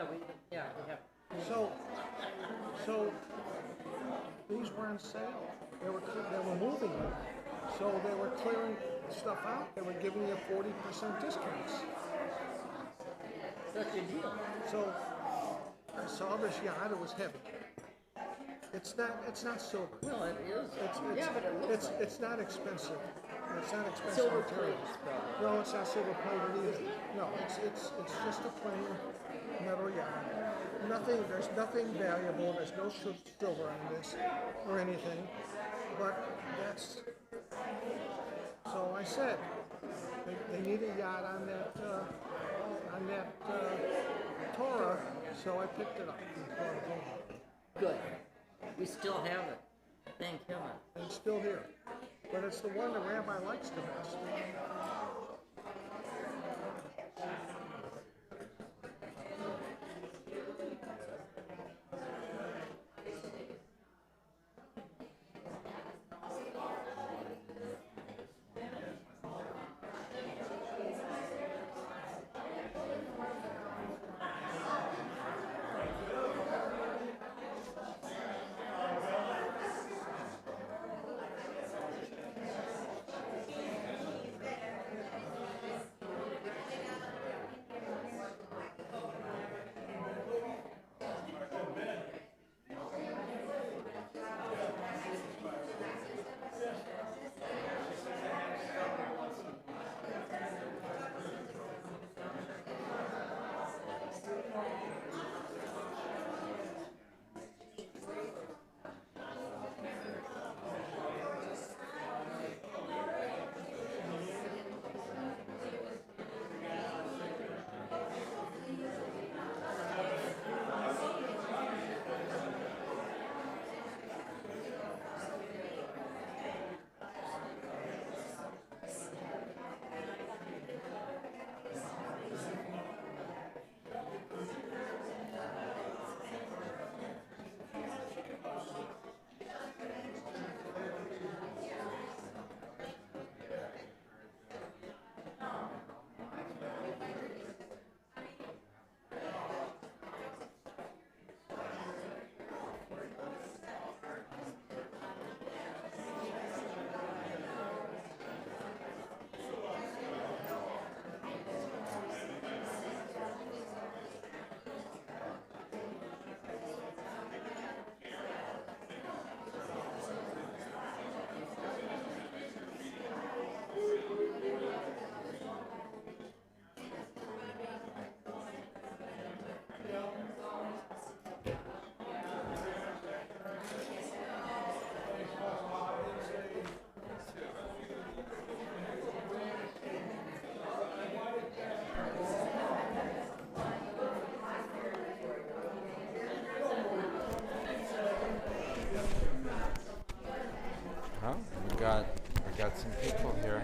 we have. So these were on sale. They were moving them. So they were clearing stuff out. They were giving you 40% discounts. Such a deal. So I saw this yacht. It was heavy. It's not silver. Well, it is. But it looks like It's not expensive. It's not expensive silver material. plated, probably. No, it's not silver plated either. No, it's just a plain metal yacht. There's nothing valuable. There's no silver on this or anything. But that's. So I said they need a yacht on that Torah. So I picked it up. Good. We still have it. Thank heaven. It's still here. But it's the one the rabbi likes the best. We got some people here.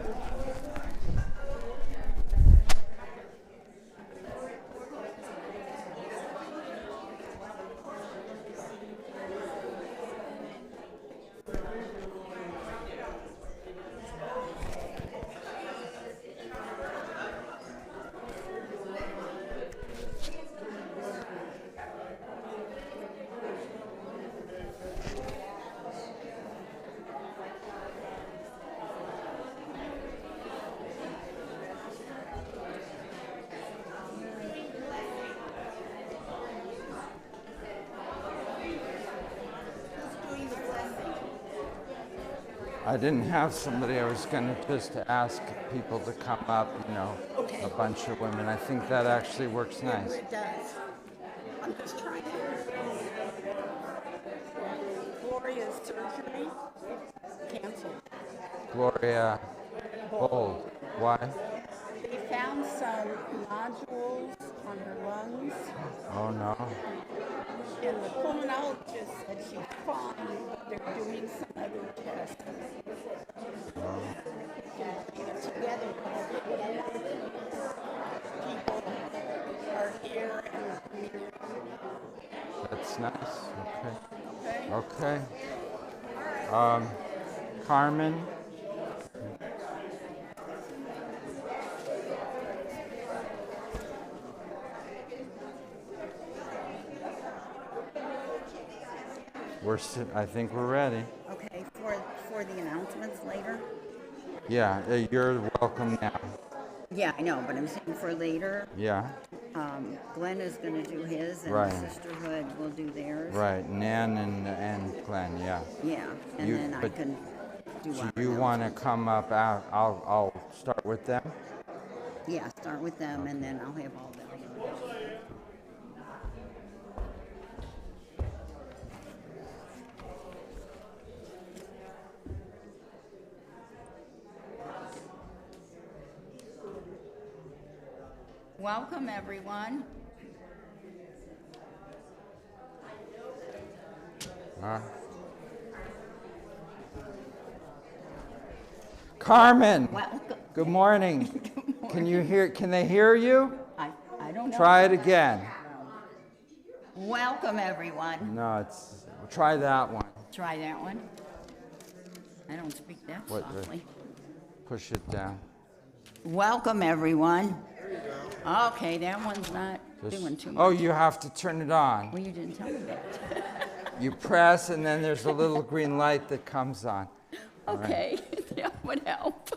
I didn't have somebody. I was going to just ask people to come up, Okay. A bunch of women. I think that actually works nice. It does. I'm just trying to. Gloria's surgery canceled. Gloria Bold. Why? They found some nodules on her lungs, Oh no. and the pulmonologist said she's fine, but they're doing some other tests. Together, people are here and That's nice. okay. Okay. Carmen. I think we're ready. Okay, for the announcements later? Yeah, you're welcome now. Yeah, I know, but I'm saying for later, Yeah, Glenn is gonna do his and Right. the sisterhood will do theirs. right. Nan and Glenn, yeah. Yeah, and You- then I but can do So our you want to announcements. come up out? I'll start with them. Yeah, start with them and then I'll have all the others. Welcome, everyone. Carmen, Welcome. good morning. Can you hear? Can they hear you? I don't know. Try it again. Welcome, everyone. No, try that one. Try that one. I don't speak that What, softly. Push it down. Welcome, everyone. Okay, that one's not doing too much. Oh, you have to turn it on. Well, you didn't tell me that. You press, and then there's a little green light that comes on. Okay, that would help.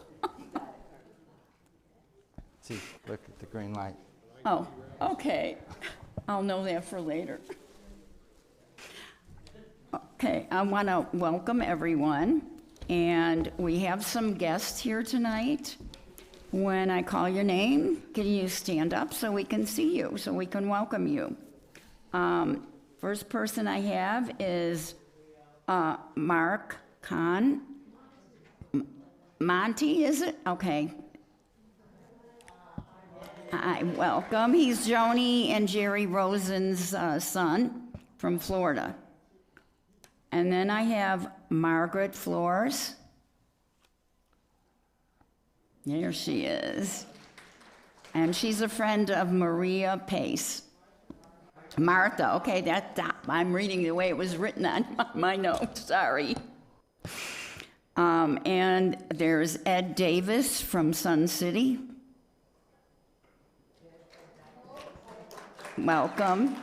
See, look at the green light. Oh, okay. I'll know that for later. Okay, I want to welcome everyone, and we have some guests here tonight. When I call your name, can you stand up so we can see you, so we can welcome you? First person I have is Mark Kahn. Monty, is it? Okay. I welcome. He's Joni and Jerry Rosen's son from Florida. And then I have Margaret Flores. There she is. And she's a friend of Maria Pace. Martha, okay, I'm reading the way it was written on my notes, sorry. And there's Ed Davis from Sun City. Welcome.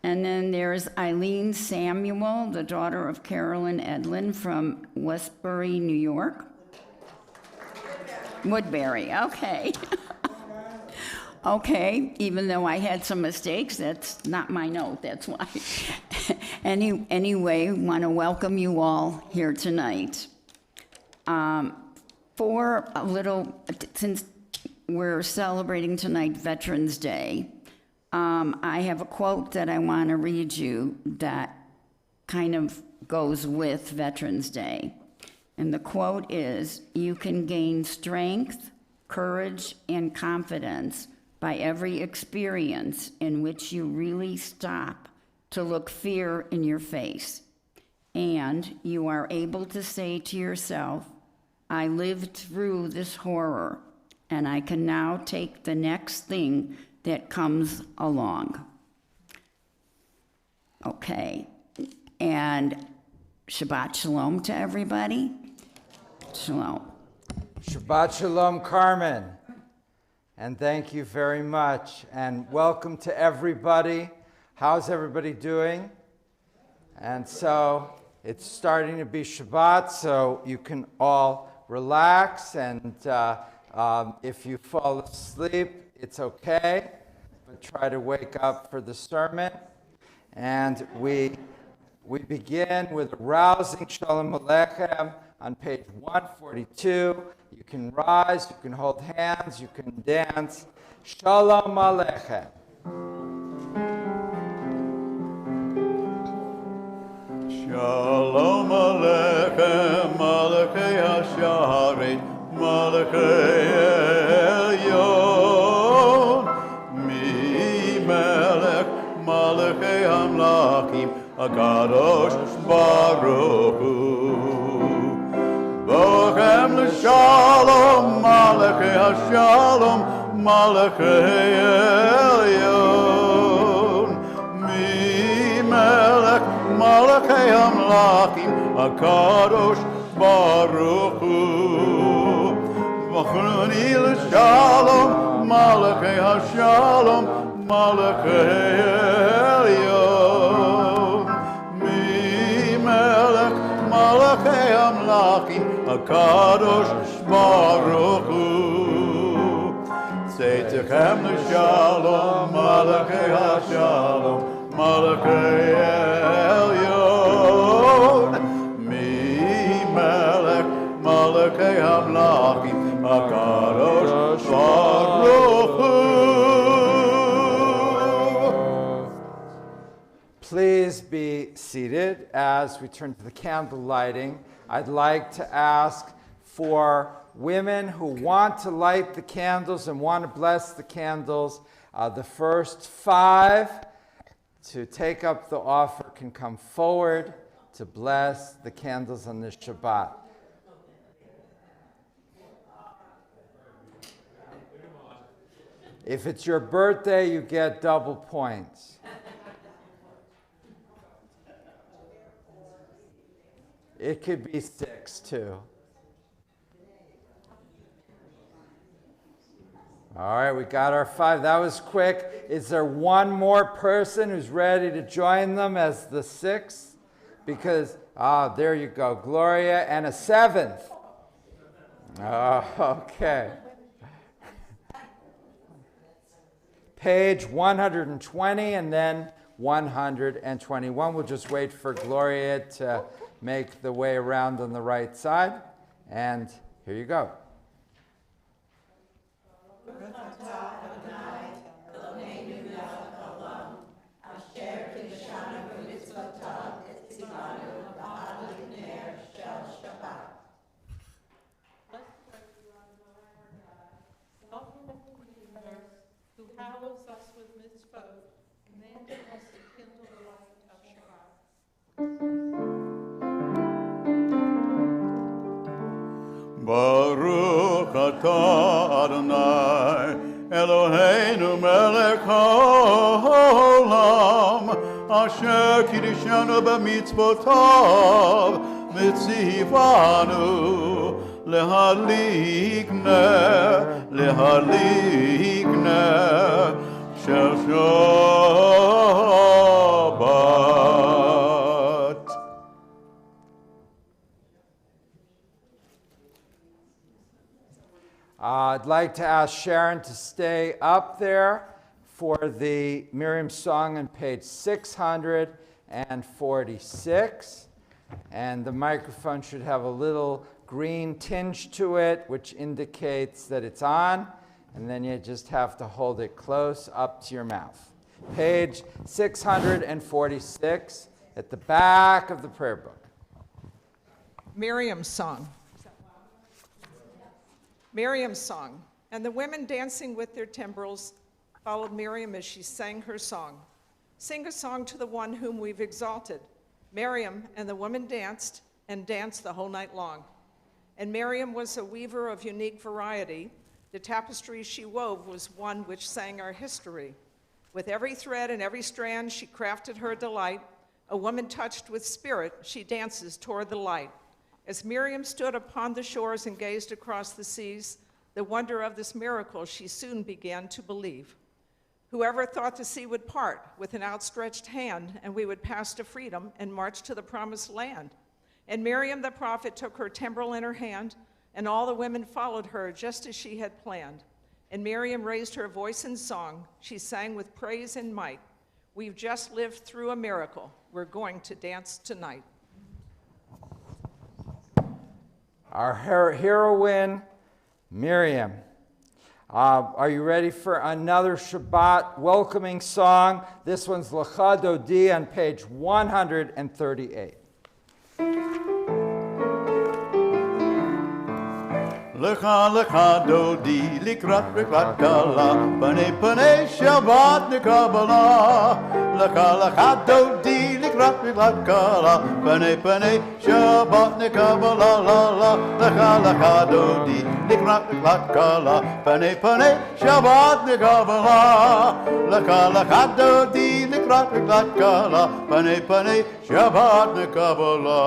And then there's Eileen Samuel, the daughter of Carolyn Edlin from Westbury, New York. Woodbury, okay. Okay, even though I had some mistakes, that's not my note, that's why. Anyway, want to welcome you all here tonight. For a little, since we're celebrating tonight Veterans Day, I have a quote that I want to read you that kind of goes with Veterans Day. And the quote is, "You can gain strength, courage, and confidence by every experience in which you really stop to look fear in your face. And you are able to say to yourself, I lived through this horror, and I can now take the next thing that comes along." Okay, and Shabbat Shalom to everybody. Shalom. Shabbat Shalom, Carmen. And thank you very much. And welcome to everybody. How's everybody doing? And so it's starting to be Shabbat, so you can all relax. And if you fall asleep, it's okay. But try to wake up for the sermon. And we begin with a rousing Shalom Aleichem on page 142. You can rise, you can hold hands, you can dance. Shalom Aleichem. Shalom Aleichem, Malachei HaSharet, Malachei Elyon. Mi Melech, Malachei HaMlachim, HaKadosh Baruch Hu. Bochem l'shalom, Malachei HaShalom, Malachei Elyon. Mi Melech, Malachei HaMlachim, HaKadosh Baruch Hu. V'chroni l'shalom, Malachei HaShalom, Malachei Elyon. Mi Malachei Amlachim, HaKadosh Baruch Hu. Tzeitzechem L'Shalom, Malachei HaShalom, Malachei Elyon, Mi-Melech, Malachei Amlachim, HaKadosh Baruch Hu. Please be seated as we turn to the candle lighting. I'd like to ask for women who want to light the candles and want to bless the candles. The first 5 to take up the offer can come forward to bless the candles on this Shabbat. If it's your birthday, you get double points. It could be 6 too. All right, we got our 5. That was quick. Is there one more person who's ready to join them as the 6th? Because, there you go, Gloria, and a 7th. Oh, okay. Page 120 and then 121. We'll just wait for Gloria to make the way around on the right side. And here you go. Who hallows us with mitzvot, commanding us to kindle the light of Shabbat. Baruch atah Adonai, Eloheinu melech haolam, asher kiddushanu b'mitzvotav, v'tzivanu להדליק נר של שבת. I'd like to ask Sharon to stay up there for the Miriam song on page 646. And the microphone should have a little green tinge to it, which indicates that it's on. And then you just have to hold it close up to your mouth. Page 646 at the back of the prayer book. Miriam's song. Miriam's song. And the women dancing with their timbrels followed Miriam as she sang her song. Sing a song to the one whom we've exalted. Miriam and the women danced and danced the whole night long. And Miriam was a weaver of unique variety. The tapestry she wove was one which sang our history. With every thread and every strand she crafted her delight. A woman touched with spirit, she dances toward the light. As Miriam stood upon the shores and gazed across the seas, the wonder of this miracle she soon began to believe. Whoever thought the sea would part with an outstretched hand and we would pass to freedom and march to the promised land? And Miriam the prophet took her timbrel in her hand, and all the women followed her just as she had planned. And Miriam raised her voice in song. She sang with praise and might. We've just lived through a miracle. We're going to dance tonight. Our heroine, Miriam. Are you ready for another Shabbat welcoming song? This one's Lecha Dodi on page 138. Lecha lecha dodi likrat likrat kala Panei panei Shabbat nekabala Lecha lecha dodi likrat likrat kala Panei panei Shabbat nekabala la la Lecha lecha dodi likrat likrat kala Panei panei Shabbat nekabala Lecha lecha dodi likrat likrat kala Panei panei Shabbat nekabala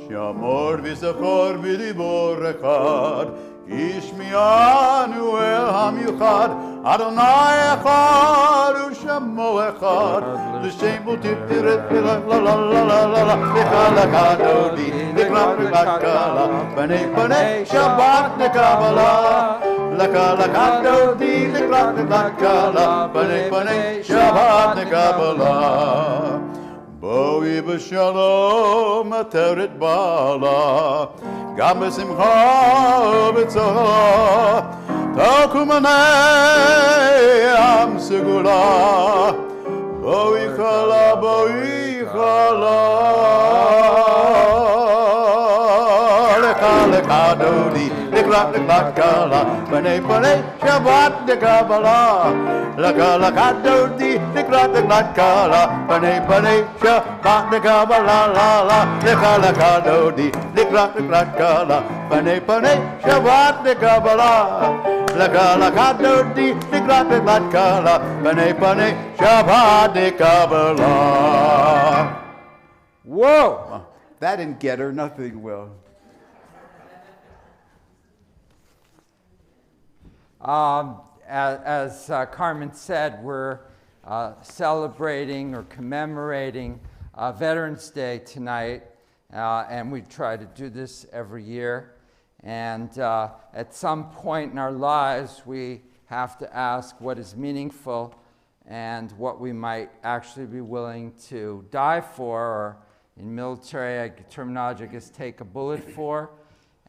Shamor v'zachor v'dibor echad השמיענו אל המיוחד, אדוני אחד ושמו אחד, לשם בו תפארת ולה לה לה לה לה לה לה, לך לך דודי, לקראת רגלת קלה, פני פני שבת לקבלה. לך לך דודי, לקראת רגלת קלה, פני פני שבת לקבלה. בואי בשלום עטרת בעלה, גם בשמחה ובצרה, תקום עיני עם סגולה, בואי חלה, בואי חלה. לך לך דודי, לקראת רגלת קלה, פני פני שבת לקבלה. לך לך דודי, לקראת רגלת קלה, פני פני שבת לקבלה. לה לה. לך לך דודי, לקראת רגלת קלה, פני פני שבת לקבלה. לך לך דודי, לקראת רגלת קלה, פני פני שבת לקבלה. Whoa! That didn't get her, nothing will. As Carmen said, we're celebrating or commemorating Veterans Day tonight, and we try to do this every year. And at some point in our lives, we have to ask what is meaningful and what we might actually be willing to die for, or in military terminology, I guess, take a bullet for.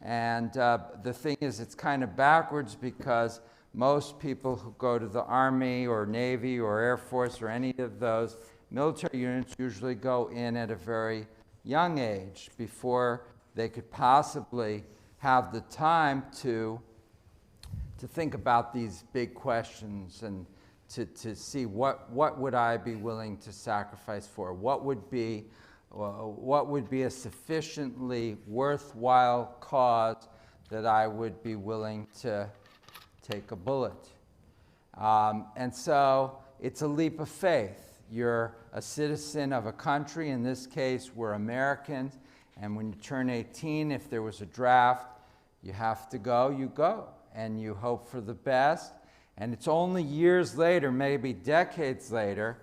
And the thing is, it's kind of backwards, because most people who go to the Army or Navy or Air Force or any of those military units usually go in at a very young age, before they could possibly have the time to think about these big questions and to see what would I be willing to sacrifice for? What would be a sufficiently worthwhile cause that I would be willing to take a bullet? And so it's a leap of faith. You're a citizen of a country. In this case, we're Americans. And when you turn 18, if there was a draft, you have to go, you go. And you hope for the best. And it's only years later, maybe decades later,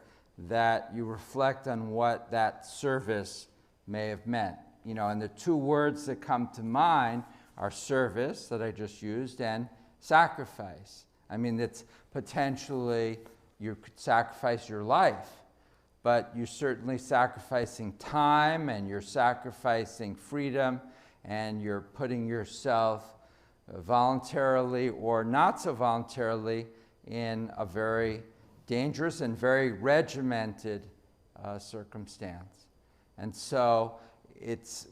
that you reflect on what that service may have meant. You know, and the two words that come to mind are service, that I just used, and sacrifice. I mean, it's potentially, you could sacrifice your life, but you're certainly sacrificing time, and you're sacrificing freedom, and you're putting yourself voluntarily or not so voluntarily in a very dangerous and very regimented circumstance. And so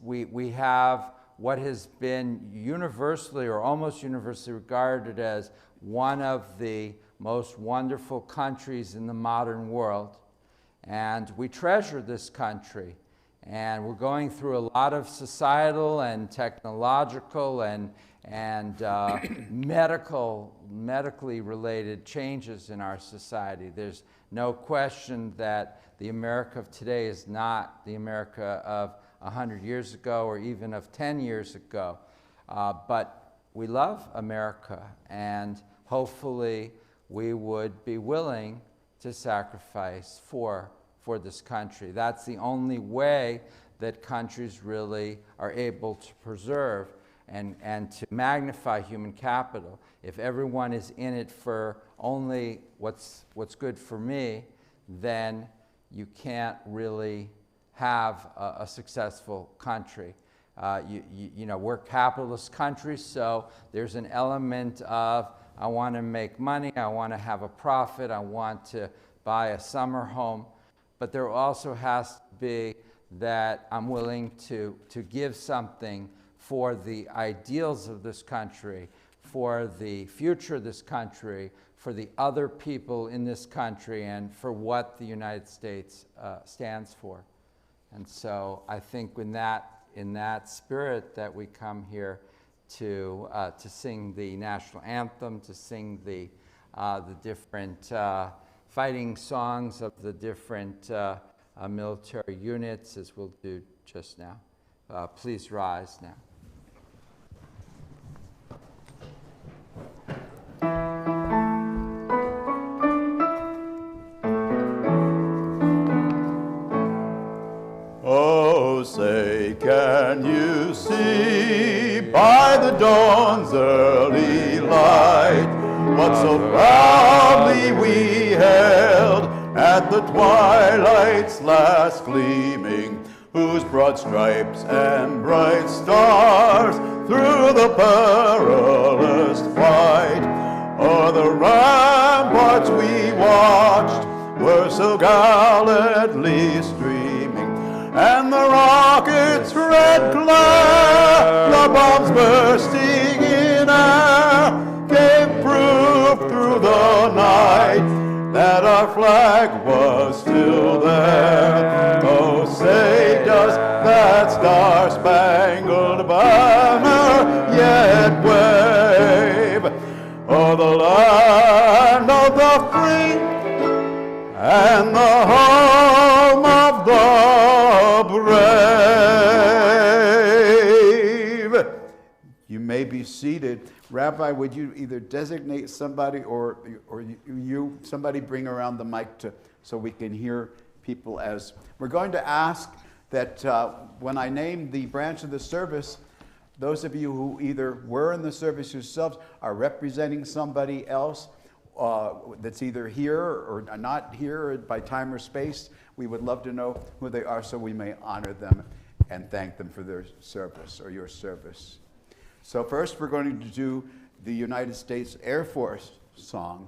we have what has been universally or almost universally regarded as one of the most wonderful countries in the modern world. And we treasure this country. And we're going through a lot of societal and technological and medically related changes in our society. There's no question that the America of today is not the America of 100 years ago or even of 10 years ago. But we love America, and hopefully we would be willing to sacrifice for this country. That's the only way that countries really are able to preserve and to magnify human capital. If everyone is in it for only what's good for me, then you can't really have a successful country. You know, we're capitalist countries, so there's an element of I want to make money, I want to have a profit, I want to buy a summer home, but there also has to be that I'm willing to give something for the ideals of this country, for the future of this country, for the other people in this country, and for what the United States stands for. And so I think in that spirit that we come here to sing the national anthem, to sing the different fighting songs of the different military units, as we'll do just now. Please rise now. Can you see by the dawn's early light what so proudly we held at the twilight's last gleaming, whose broad stripes and bright stars through the perilous fight o'er the ramparts we watched were so gallantly streaming, and the rocket's red glare, the bombs bursting in air, gave proof through the night that our flag was still there. Oh, say does that star-spangled banner yet wave o'er the land of the free and the home of the brave? You may be seated. Rabbi, would you either designate somebody or somebody bring around the mic so we can hear people as we're going to ask that when I name the branch of the service, those of you who either were in the service yourselves are representing somebody else that's either here or not here by time or space, we would love to know who they are so we may honor them and thank them for their service or your service. So first we're going to do the United States Air Force song.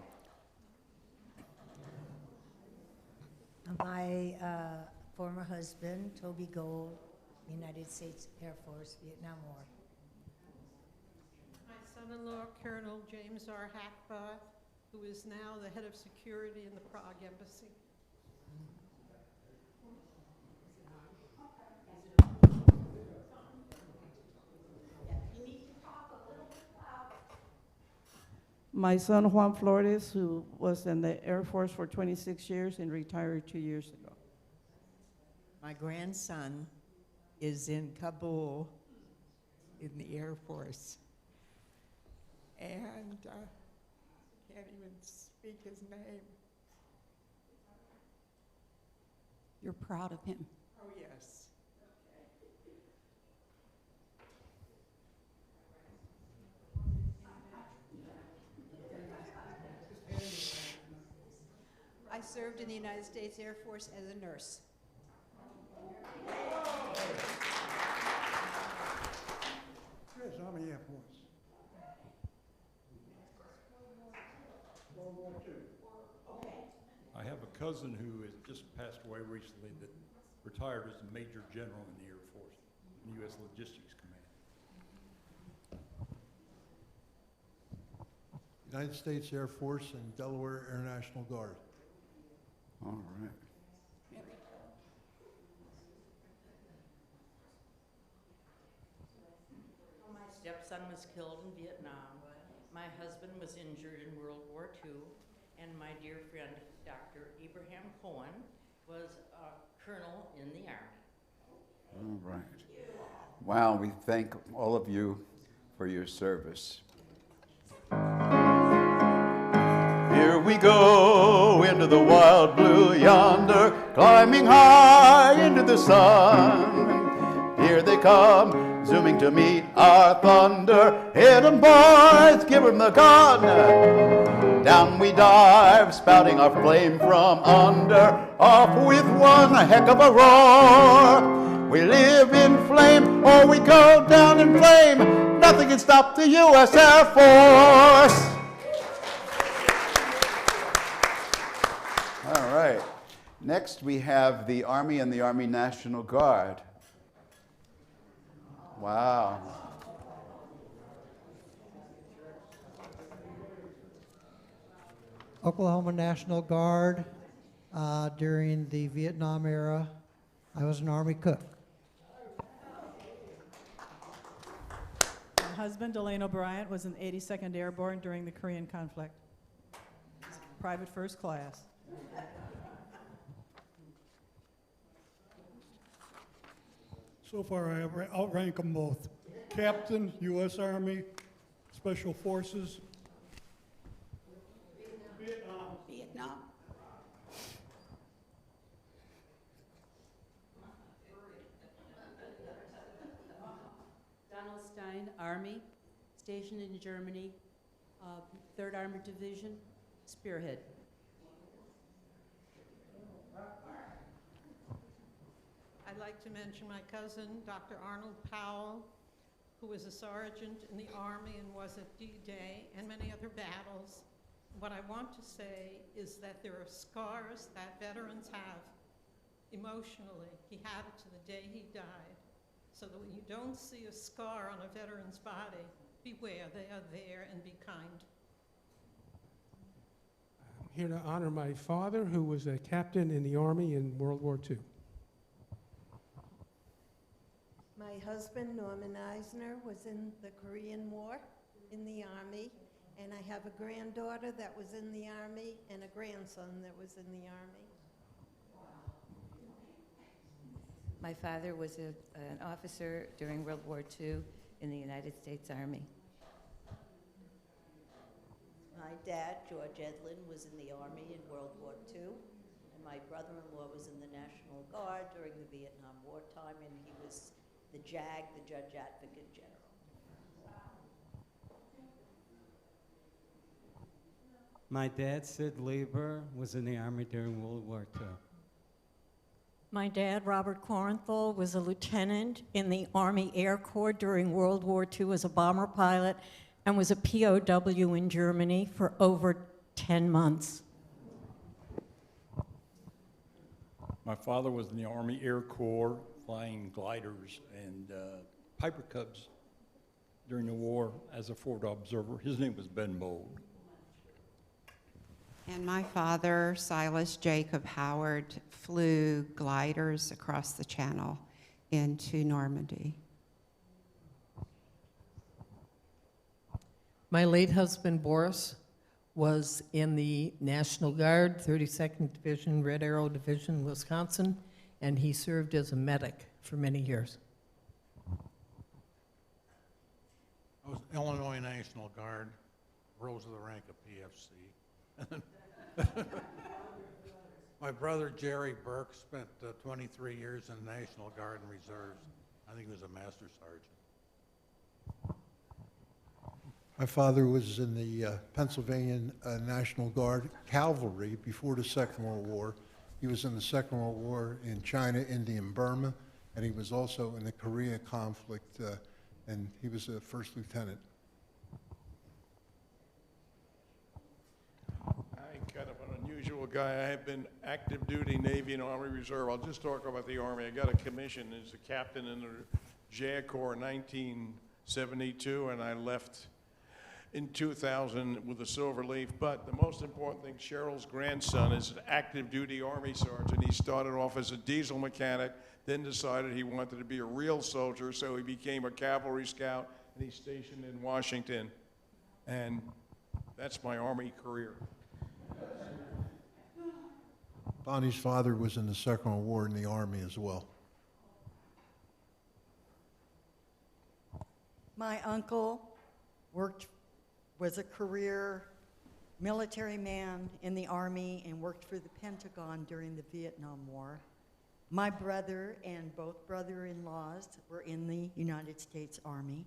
My former husband, Toby Gold, United States Air Force, Vietnam War. My son-in-law, Colonel James R. Hackbath, who is now the head of security in the Prague Embassy. My son Juan Flores, who was in the Air Force for 26 years and retired 2 years ago. My grandson is in Kabul in the Air Force, and can't even speak his name. You're proud of him. Oh, yes. I served in the United States Air Force as a nurse. Yes, Army Air Force. World War II. I have a cousin who has just passed away recently that retired as a Major General in the Air Force, in the U.S. Logistics Command. United States Air Force and Delaware Air National Guard. All right. My stepson was killed in Vietnam. My husband was injured in World War II. And my dear friend, Dr. Abraham Cohen, was a colonel in the Army. All right. Wow, we thank all of you for your service. Here we go into the wild blue yonder, climbing high into the sun. Here they come, zooming to meet our thunder. Hit 'em, boys, give 'em the gun. Down we dive, spouting our flame from under, off with one heck of a roar. We live in flame, or we go down in flame. Nothing can stop the U.S. Air Force. All right. Next, we have the Army and the Army National Guard. Wow. Oklahoma National Guard during the Vietnam era. I was an Army cook. My husband, Delano Bryant, was in 82nd Airborne during the Korean conflict. Private first class. So far, I outrank them both. Captain, U.S. Army, Special Forces. Vietnam. stationed in Germany, 3rd Armored Division, Spearhead. I'd like to mention my cousin, Dr. Arnold Powell, who was a sergeant in the Army and was at D-Day and many other battles. What I want to say is that there are scars that veterans have emotionally. He had it to the day he died. So that when you don't see a scar on a veteran's body, beware, they are there, and be kind. I'm here to honor my father, who was a captain in the Army in World War II. My husband, Norman Eisner, was in the Korean War in the Army, and I have a granddaughter that was in the Army and a grandson that was in the Army. My father was an officer during World War II in the United States Army. My dad, George Edlin, was in the Army in World War II, and my brother-in-law was in the National Guard during the Vietnam War time, and he was the JAG, the Judge Advocate General. My dad, Sid Lieber, was in the Army during World War II. My dad, Robert Corenthal, was a lieutenant in the Army Air Corps during World War II as a bomber pilot and was a POW in Germany for over 10 months. My father was in the Army Air Corps flying gliders and Piper Cubs during the war as a forward observer. His name was Ben Mold. And my father, Silas Jacob Howard, flew gliders across the Channel into Normandy. My late husband, Boris, was in the National Guard, 32nd Division, Red Arrow Division, Wisconsin, and he served as a medic for many years. I was Illinois National Guard, rose to the rank of PFC. My brother Jerry Burke spent 23 years in the National Guard and Reserves. I think he was a master sergeant. My father was in the Pennsylvania National Guard Cavalry before the Second World War. He was in the Second World War in China, India, and Burma, and he was also in the Korea conflict, and he was a first lieutenant. Kind of an unusual guy. I have been active duty Navy and Army Reserve. I'll just talk about the Army. I got a commission as a captain in the JAG Corps in 1972, and I left in 2000 with a silver leaf. But the most important thing, Cheryl's grandson is an active duty Army sergeant. He started off as a diesel mechanic, then decided he wanted to be a real soldier, so he became a cavalry scout, and he's stationed in Washington. And that's my Army career. Bonnie's father was in the Second World War in the Army as well. My uncle was a career military man in the Army and worked for the Pentagon during the Vietnam War. My brother and both brother-in-laws were in the United States Army.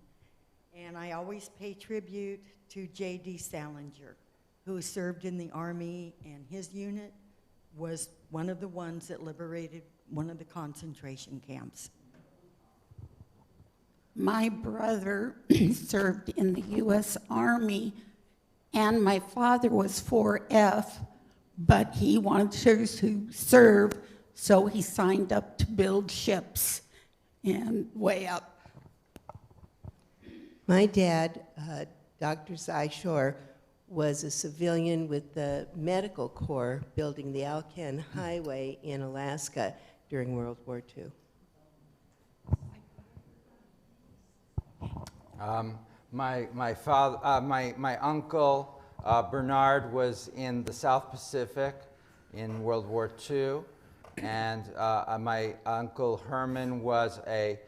And I always pay tribute to J.D. Salinger, who served in the Army, and his unit was one of the ones that liberated one of the concentration camps. My brother served in the U.S. Army, and my father was 4F, but he wanted to serve, so he signed up to build ships and way up. My dad, Dr. Zyshaw, was a civilian with the Medical Corps building the Alcan Highway in Alaska during World War II. My uncle Bernard was in the South Pacific in World War II, and my uncle Herman was a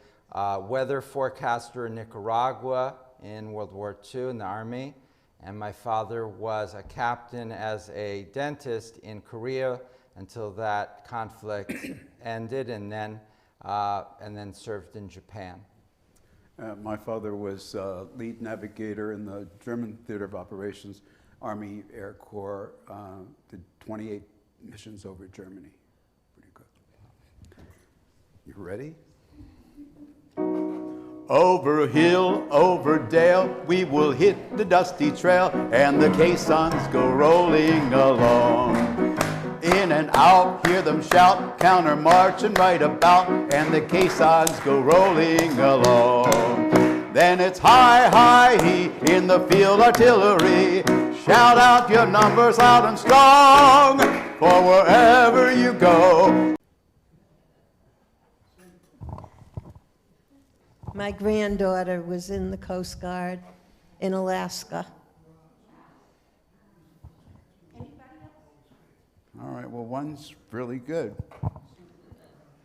weather forecaster in Nicaragua in World War II in the Army. And my father was a captain as a dentist in Korea until that conflict ended, and then served in Japan. My father was lead navigator in the German Theater of Operations, Army Air Corps, did 28 missions over Germany. Pretty good. You ready? Over hill, over dale, we will hit the dusty trail, and the caissons go rolling along. In and out, hear them shout, counter marching right about, and the caissons go rolling along. Then it's hi, hi, he, in the field artillery. Shout out your numbers loud and strong, for wherever you go. My granddaughter was in the Coast Guard in Alaska. All right, well, one's really good.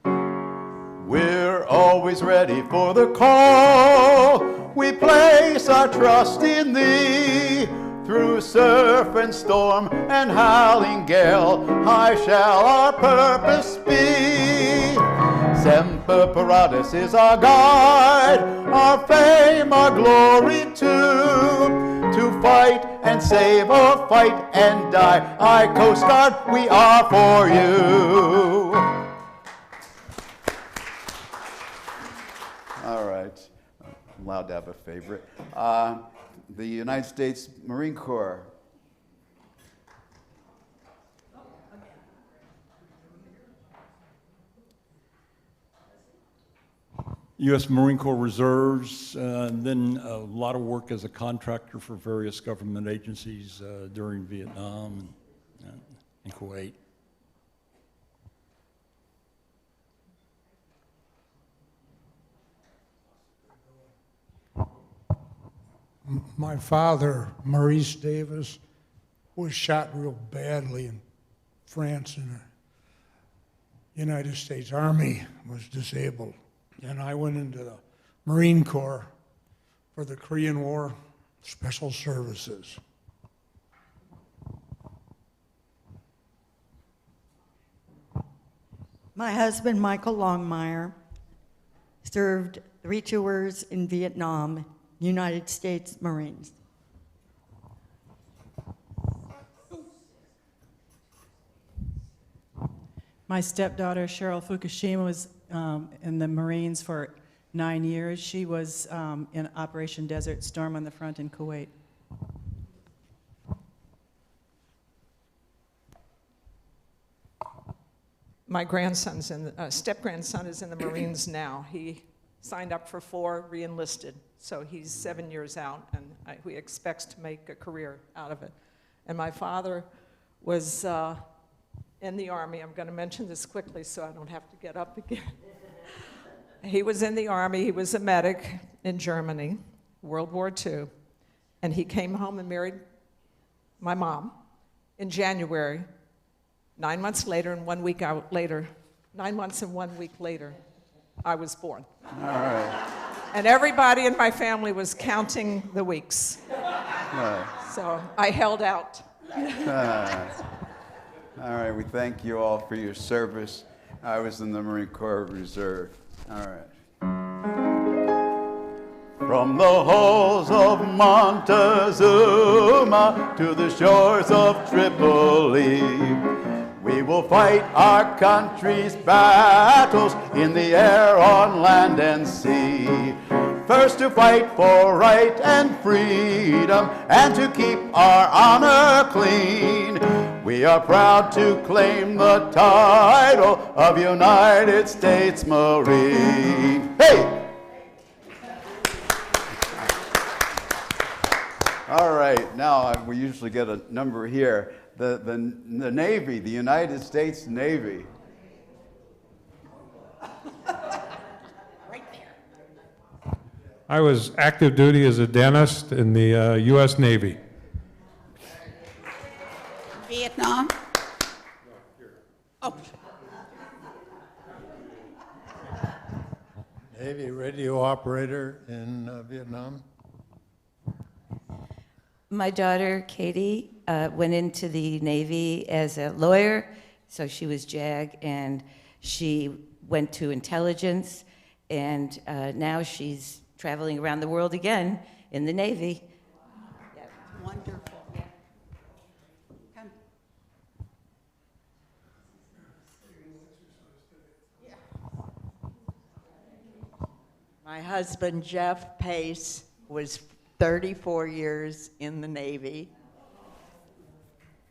We're always ready for the call. We place our trust in thee. Through surf and storm and howling gale, high shall our purpose be. Semper Paratus is our guide, our fame, our glory too. To fight and save or fight and die, I Coast Guard, we are for you. All right, I'm allowed to have a favorite. The United States Marine Corps. U.S. Marine Corps Reserves, and then a lot of work as a contractor for various government agencies during Vietnam and Kuwait. My father, Maurice Davis, was shot real badly in France in the United States Army, was disabled. And I went into the Marine Corps for the Korean War Special Services. My husband, Michael Longmire, served 3 tours in Vietnam, United States Marines. My stepdaughter, Cheryl Fukushima, was in the Marines for 9 years. She was in Operation Desert Storm on the front in Kuwait. My grandson's step-grandson is in the Marines now. He signed up for 4, re-enlisted, so he's 7 years out, and he expects to make a career out of it. And my father was in the Army. I'm going to mention this quickly so I don't have to get up again. He was in the Army. He was a medic in Germany, World War II, and he came home and married my mom in January. 9 months later and 1 week out later, 9 months and 1 week later, I was born. All right. And everybody in my family was counting the weeks. So I held out. All right, we thank you all for your service. I was in the Marine Corps Reserve. All right. From the halls of Montezuma to the shores of Tripoli, we will fight our country's battles in the air, on land and sea. First to fight for right and freedom, and to keep our honor clean. We are proud to claim the title of United States Marine. Hey! All right, now we usually get a number here. The Navy, the United States Navy. I was active duty as a dentist in the U.S. Navy. Vietnam? Oh. Navy radio operator in Vietnam. My daughter, Katie, went into the Navy as a lawyer, so she was JAG, and she went to intelligence, and now she's traveling around the world again in the Navy. Wonderful. My husband, Jeff Pace, was 34 years in the Navy.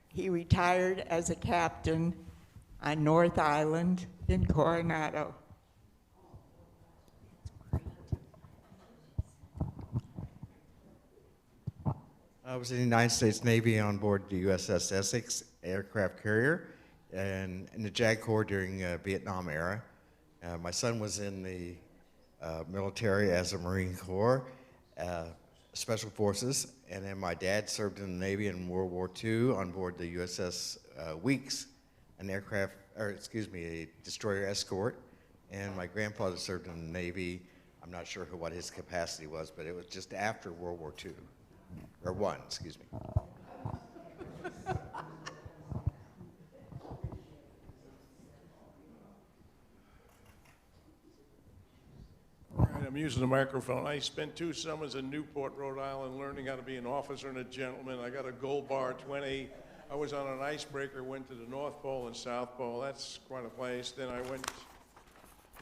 He retired as a captain on North Island in Coronado. I was in the United States Navy on board the USS Essex aircraft carrier and in the JAG Corps during Vietnam era. My son was in the military as a Marine Corps, Special Forces, and then my dad served in the Navy in World War II on board the USS Weeks, an aircraft, or excuse me, a destroyer escort, and my grandfather served in the Navy. I'm not sure what his capacity was, but it was just after World War II, or one, excuse me. I'm using the microphone. I spent 2 summers in Newport, Rhode Island, learning how to be an officer and a gentleman. I got a gold bar 20. I was on an icebreaker, went to the North Pole and South Pole. That's quite a place. Then I went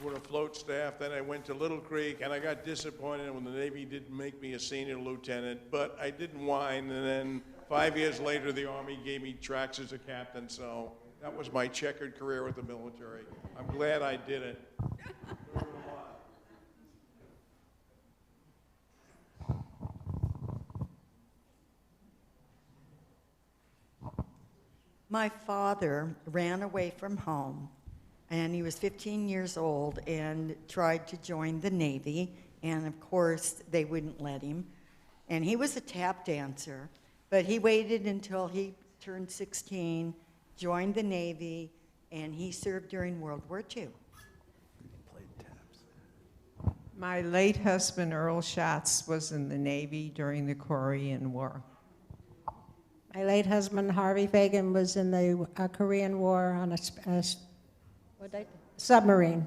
with a float staff. Then I went to Little Creek, and I got disappointed when the Navy didn't make me a senior lieutenant, but I didn't whine. And then 5 years later, the Army gave me tracks as a captain, so that was my checkered career with the military. I'm glad I did it. My father ran away from home, and he was 15 years old and tried to join the Navy, and of course they wouldn't let him. And he was a tap dancer, but he waited until he turned 16, joined the Navy, and he served during World War II. My late husband, Earl Schatz, was in the Navy during the Korean War. My late husband, Harvey Fagan, was in the Korean War on a submarine.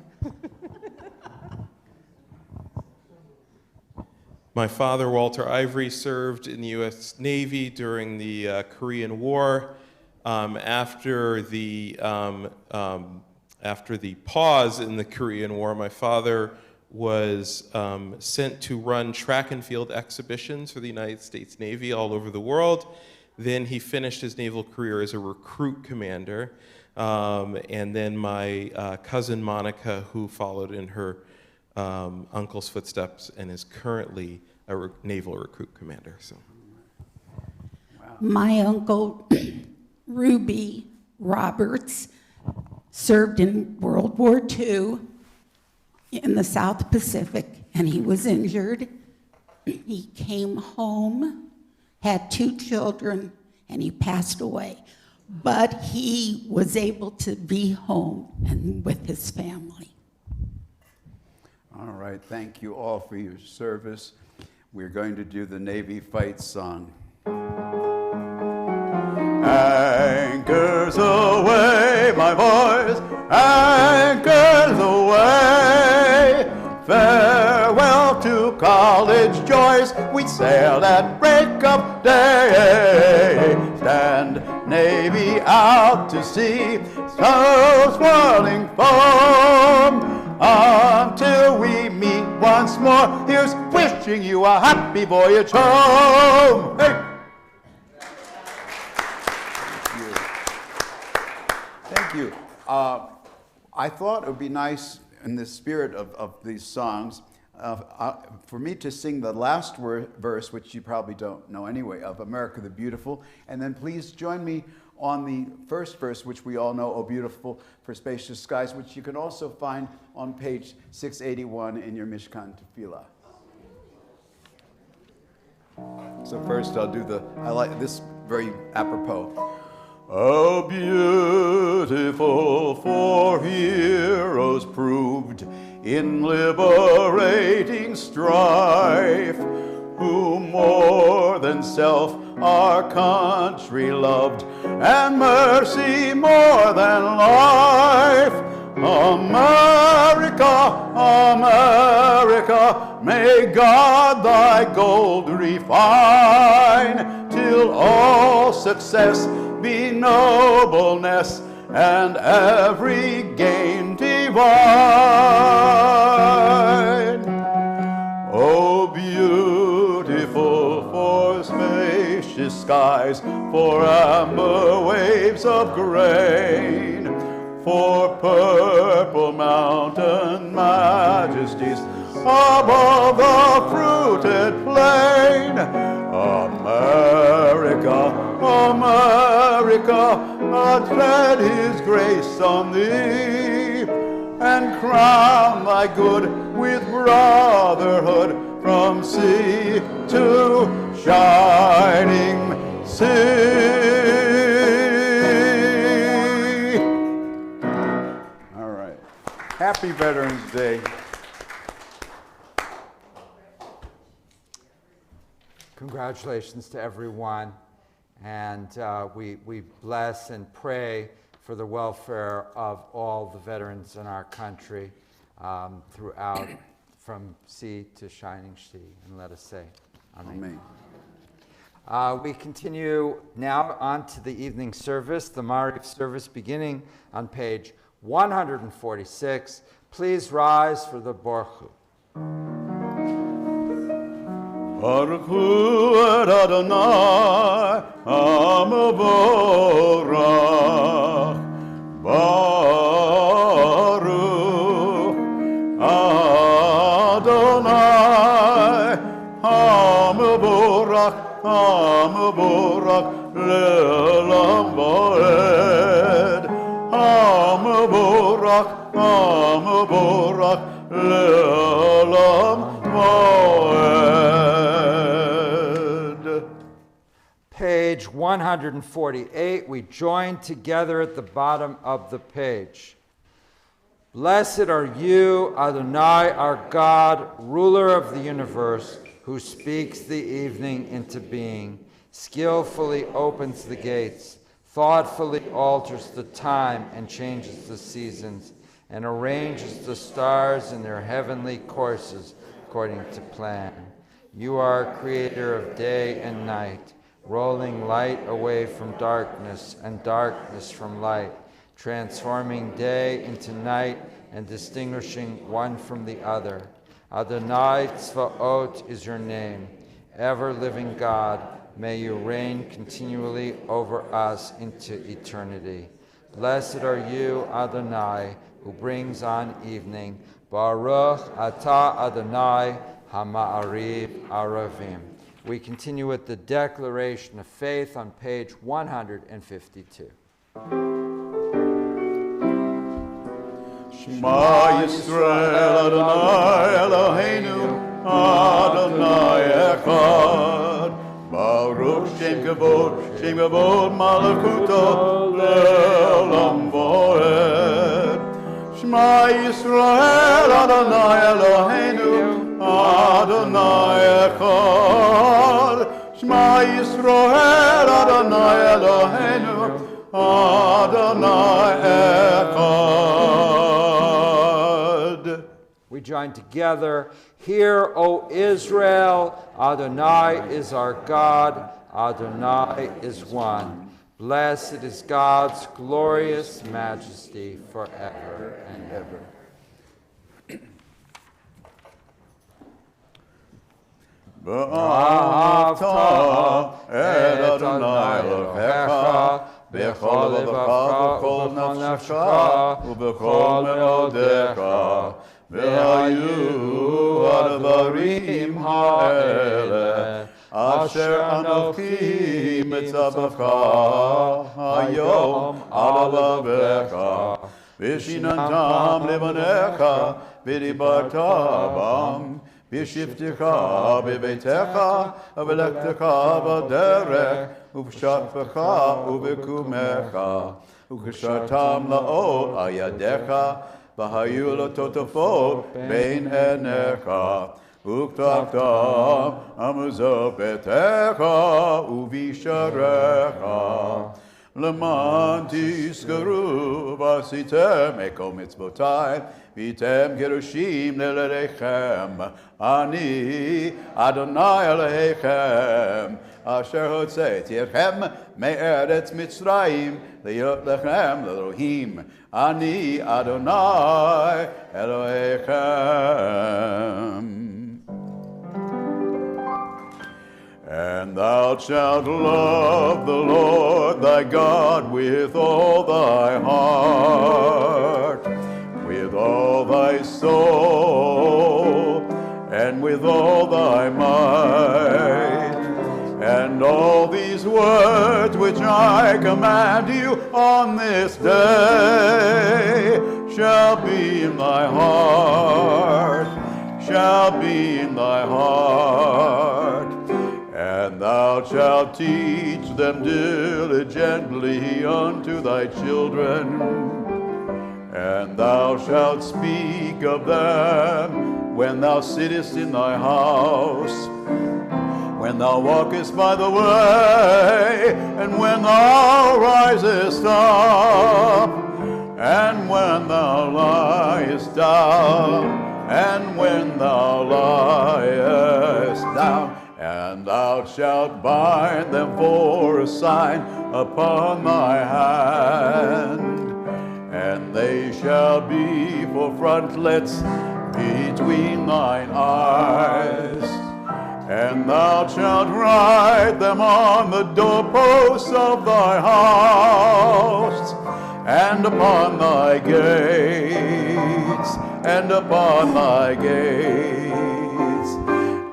My father, Walter Ivory, served in the U.S. Navy during the Korean War. After the pause in the Korean War, my father was sent to run track and field exhibitions for the United States Navy all over the world. Then he finished his naval career as a recruit commander. And then my cousin Monica, who followed in her uncle's footsteps and is currently a naval recruit commander. So. Wow. My uncle, Ruby Roberts, served in World War II in the South Pacific, and he was injured. He came home, had 2 children, and he passed away. But he was able to be home and with his family. All right, thank you all for your service. We're going to do the Navy fight song. Anchors away, my boys, anchors away. Farewell to college joys, we sailed at break of day. Stand Navy out to sea, so swirling foam. Until we meet once more, here's wishing you a happy voyage home. Hey! Thank you. I thought it would be nice in the spirit of these songs for me to sing the last verse, which you probably don't know anyway, of America the Beautiful. And then please join me on the first verse, which we all know, Oh Beautiful for Spacious Skies, which you can also find on page 681 in your Mishkan Tefillah. So first I'll do I like this very apropos. How beautiful for heroes proved in liberating strife, who more than self our country loved, and mercy more than life. America, America, May God thy gold refine, till all success be nobleness, and every gain divine. O beautiful for spacious skies, for amber waves of grain, for purple mountain majesties above the fruited plain. America, America, God shed his grace on thee, and crown thy good with brotherhood from sea to shining sea. All right. Happy Veterans Day. Congratulations to everyone, and we bless and pray for the welfare of all the veterans in our country throughout, from sea to shining sea. And let us say, Amen. We continue now on to the evening service, the Mariv service, beginning on page 146. Please rise for the Borchu. Baruch hu Adonai HaMevorach, Baruch Adonai HaMevorach, HaMevorach le'olam va'ed, HaMevorach, HaMevorach le'olam va'ed. Page 148, we join together at the bottom of the page. Blessed are you, Adonai, our God, ruler of the universe, who speaks the evening into being, skillfully opens the gates, thoughtfully alters the time and changes the seasons, and arranges the stars in their heavenly courses according to plan. You are creator of day and night, rolling light away from darkness and darkness from light, transforming day into night and distinguishing one from the other. Adonai Tzvaot is your name. Ever-living God, may you reign continually over us into eternity. Blessed are you, Adonai, who brings on evening. Baruch atah Adonai HaMa'ariv Aravim. We continue with the Declaration of Faith on page 152. Shema Yisrael Adonai Eloheinu Adonai Echad Baruch Shem Kavod Malakuto Le'olam Voed. Shema Yisrael Adonai Eloheinu Adonai Echad. Shema Yisrael Adonai Eloheinu Adonai Echad. We join together. Hear, O Israel, Adonai is our God, Adonai is one. Blessed is God's glorious majesty forever and ever. V'ahavta et Adonai Elohecha b'chol levacha v'chol nafshecha u'b'chol me'odecha v'hayu advarim ha'ele asher anochi mitzavcha hayom al levecha v'shinantam levanecha v'dibarta bam B'shivtecha b'beitecha v'lektecha b'derech u'b'shatfecha u'b'kumecha u'k'shartam la'ol ayadecha v'hayu l'totofot bein enecha u'ktavtam amuzot betecha u'visharecha למען תזכרו ועשיתם כל מצוותיי, והייתם גירושים לילדיכם. אני אדוני אלוהיכם, אשר הוצאתי אתכם מארץ מצרים, להיות לכם לאלוהים. אני אדוני אלוהיכם. And thou shalt love the Lord thy God with all thy heart, with all thy soul, and with all thy might. And all these words which I command you on this day shall be in thy heart, shall be in thy heart. And thou shalt teach them diligently unto thy children, and thou shalt speak of them when thou sittest in thy house, when thou walkest by the way, and when thou risest up, and when thou liest down, and when thou liest down. And thou shalt bind them for a sign upon thy hand, and they shall be for frontlets between thine eyes. And thou shalt write them on the doorposts of thy house, and upon thy gates, and upon thy gates,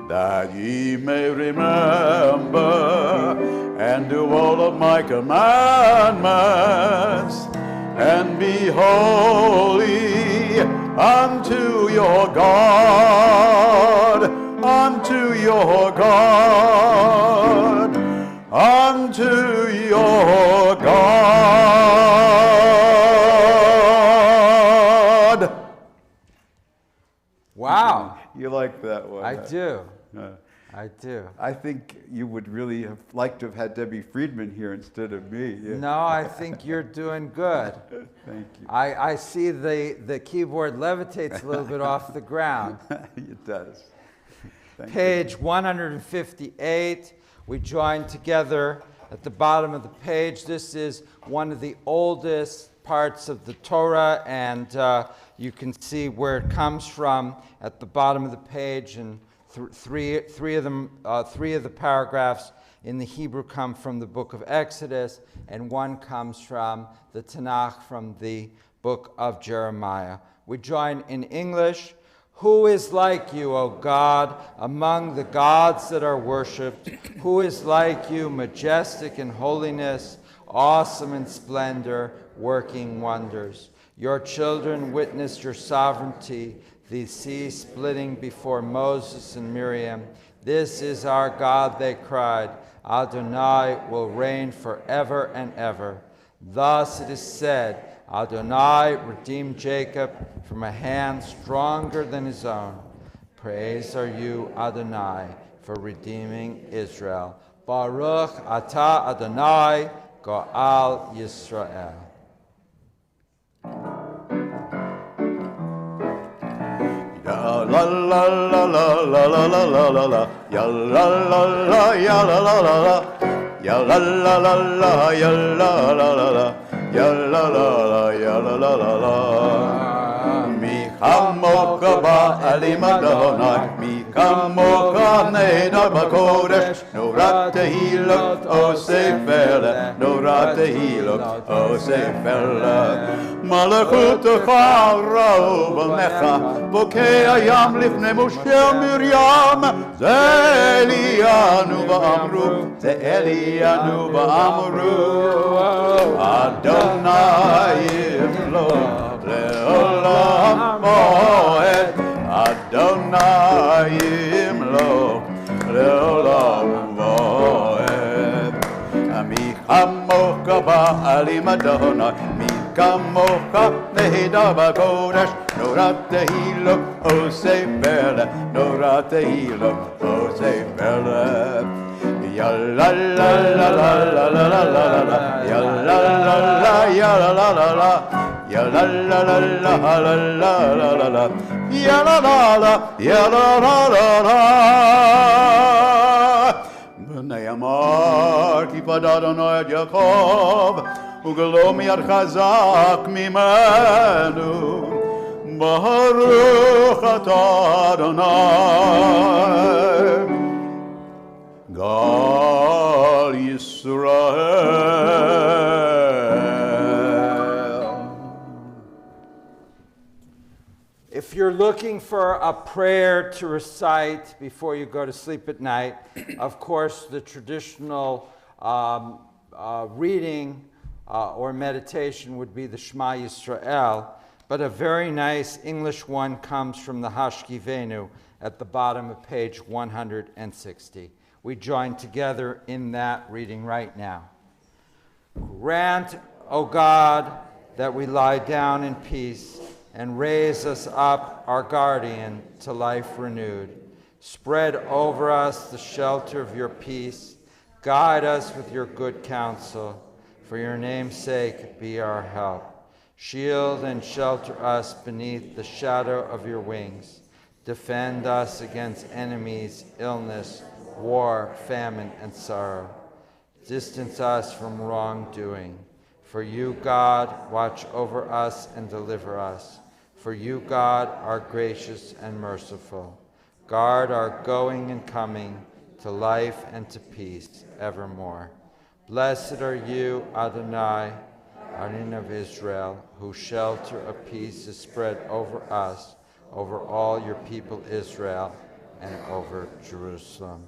that ye may remember and do all of my commandments, and be holy unto your God, unto your God, unto your God. Wow. You like that one? I do. I do. I think you would really have liked to have had Debbie Friedman here instead of me. Yeah. No, I think you're doing good. Thank you. I see the keyboard levitates a little bit off the ground. It does. Page 158. We join together at the bottom of the page. This is one of the oldest parts of the Torah, and you can see where it comes from at the bottom of the page. And three of the paragraphs in the Hebrew come from the book of Exodus, and one comes from the Tanakh, from the book of Jeremiah. We join in English. Who is like you, O God, among the gods that are worshipped? Who is like you, majestic in holiness, awesome in splendor, working wonders? Your children witnessed your sovereignty, the sea splitting before Moses and Miriam. This is our God, they cried. Adonai will reign forever and ever. Thus it is said, Adonai redeemed Jacob from a hand stronger than his own. Praise are you, Adonai, for redeeming Israel. Baruch atah Adonai, Go'al Yisrael. La la la la la la la la la la, ya la la la ya la la la la, ya la la la la ya la la la la, ya la la la ya la la la la. Mi chamocha ba'alim Adonai, mi chamocha neder b'kodesh, Norat tehilot oseh vele, Norat tehilot oseh vele. מלאכותך רוב עמך, בוקע ים לפני משה ומרים, זה אלינו ואמרו, זה אלינו ואמרו, אדוני ימלוך לעולם מועד, אדוני ימלוך לעולם מועד. מי כמוך בעלים אדוני, Kamocha nehida b'kodesh, Norat tehilot oseh vele, Norat tehilot oseh vele. ya la la la la la la la la la, ya la la la ya la la la la, ya la la la la la la la la la, ya la la la ya la la la la. B'nei Amar kipad Adonai et Yaakov, ugelo miyad chazak mimenu. Baruch atah Adonai, Gal Yisrael. If you're looking for a prayer to recite before you go to sleep at night, of course, the traditional reading or meditation would be the Shema Yisrael, but a very nice English one comes from the Hashkivenu at the bottom of page 160. We join together in that reading right now. Grant, O God, that we lie down in peace, and raise us up, our guardian, to life renewed. Spread over us the shelter of your peace. Guide us with your good counsel. For your name's sake, be our help. Shield and shelter us beneath the shadow of your wings. Defend us against enemies, illness, war, famine, and sorrow. Distance us from wrongdoing. For you, God, watch over us and deliver us. For you, God, are gracious and merciful. Guard our going and coming to life and to peace evermore. Blessed are you, Adonai, Adonai of Israel, whose shelter of peace is spread over us, over all your people Israel, and over Jerusalem.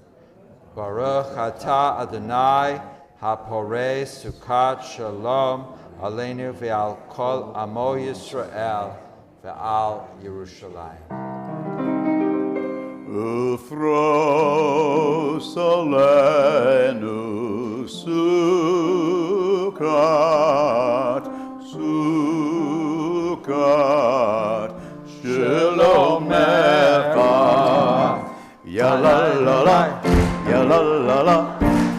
Baruch atah Adonai, haporei sukat shalom, aleinu ve'al kol amo Yisrael, ve'al Yerushalayim. Ufros alenu sukat, sukat, shalomecha, ya la la la, ya la la la,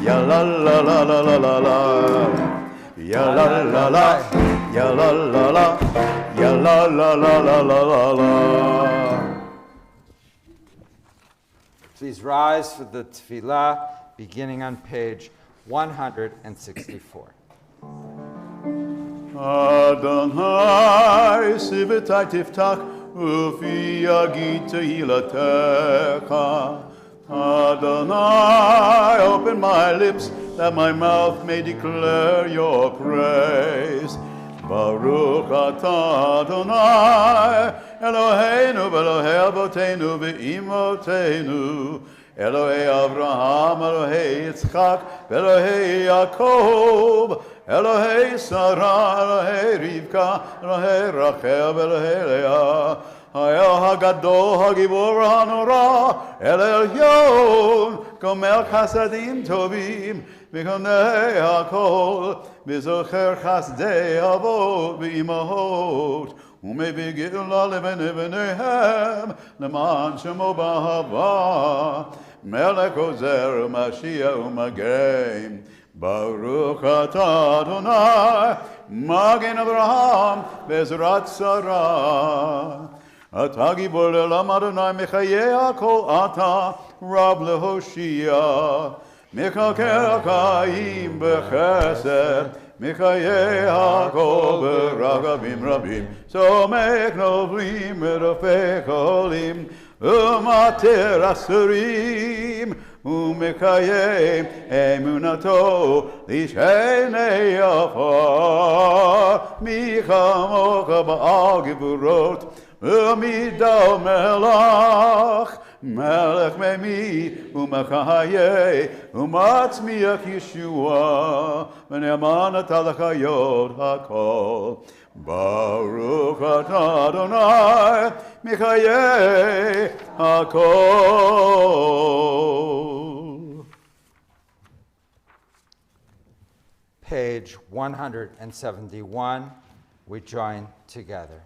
ya la la la la la la la, ya la la la, ya la la la, ya la la la la la la la. Please rise for the tefillah, beginning on page 164. Adonai, sivetai tiftach, ufi yagid tehilatecha. Adonai, open my lips, that my mouth may declare your praise. Baruch atah Adonai, Eloheinu v'Elohei avotenu v'imotenu, Elohei Avraham, Elohei Yitzchak, v'Elohei Yaakov, Elohei Sarah, Elohei Rivka, Elohei Rachel, v'Elohei Leah, Ha'el HaGadol, HaGibor HaNorah, El Elyon, Gomel Chasadim Tovim, V'Konei HaKol, V'Zocher Chasdei Avot V'Imahot, U'Mevei Geula Levenei V'neihem, Leman Shemo B'Ahava, Melech Ozer U'Mashiach U'Magen, Baruch atah Adonai, Magen Avraham, Bezrat Sarah. Atah Gibor Le'olam Adonai, Mechayei HaKol Atah, Rab Lehoshia. Mechalkel Chaim B'Chesed, Mechayei HaKol B'Ragavim Rabim, Somech Novlim V'Rofei Cholim, U'Mater Asurim, U'Mekayem Emunato L'Shenei Afar, Michamocha Ba'al Gevurot, U'Midal Melach, Melech Memi, U'Mechayei, U'Matzmiach Yeshua, V'Ne'aman Atalachayot HaKol. Baruch atah Adonai, Mechayei HaKol. Page 171, we join together.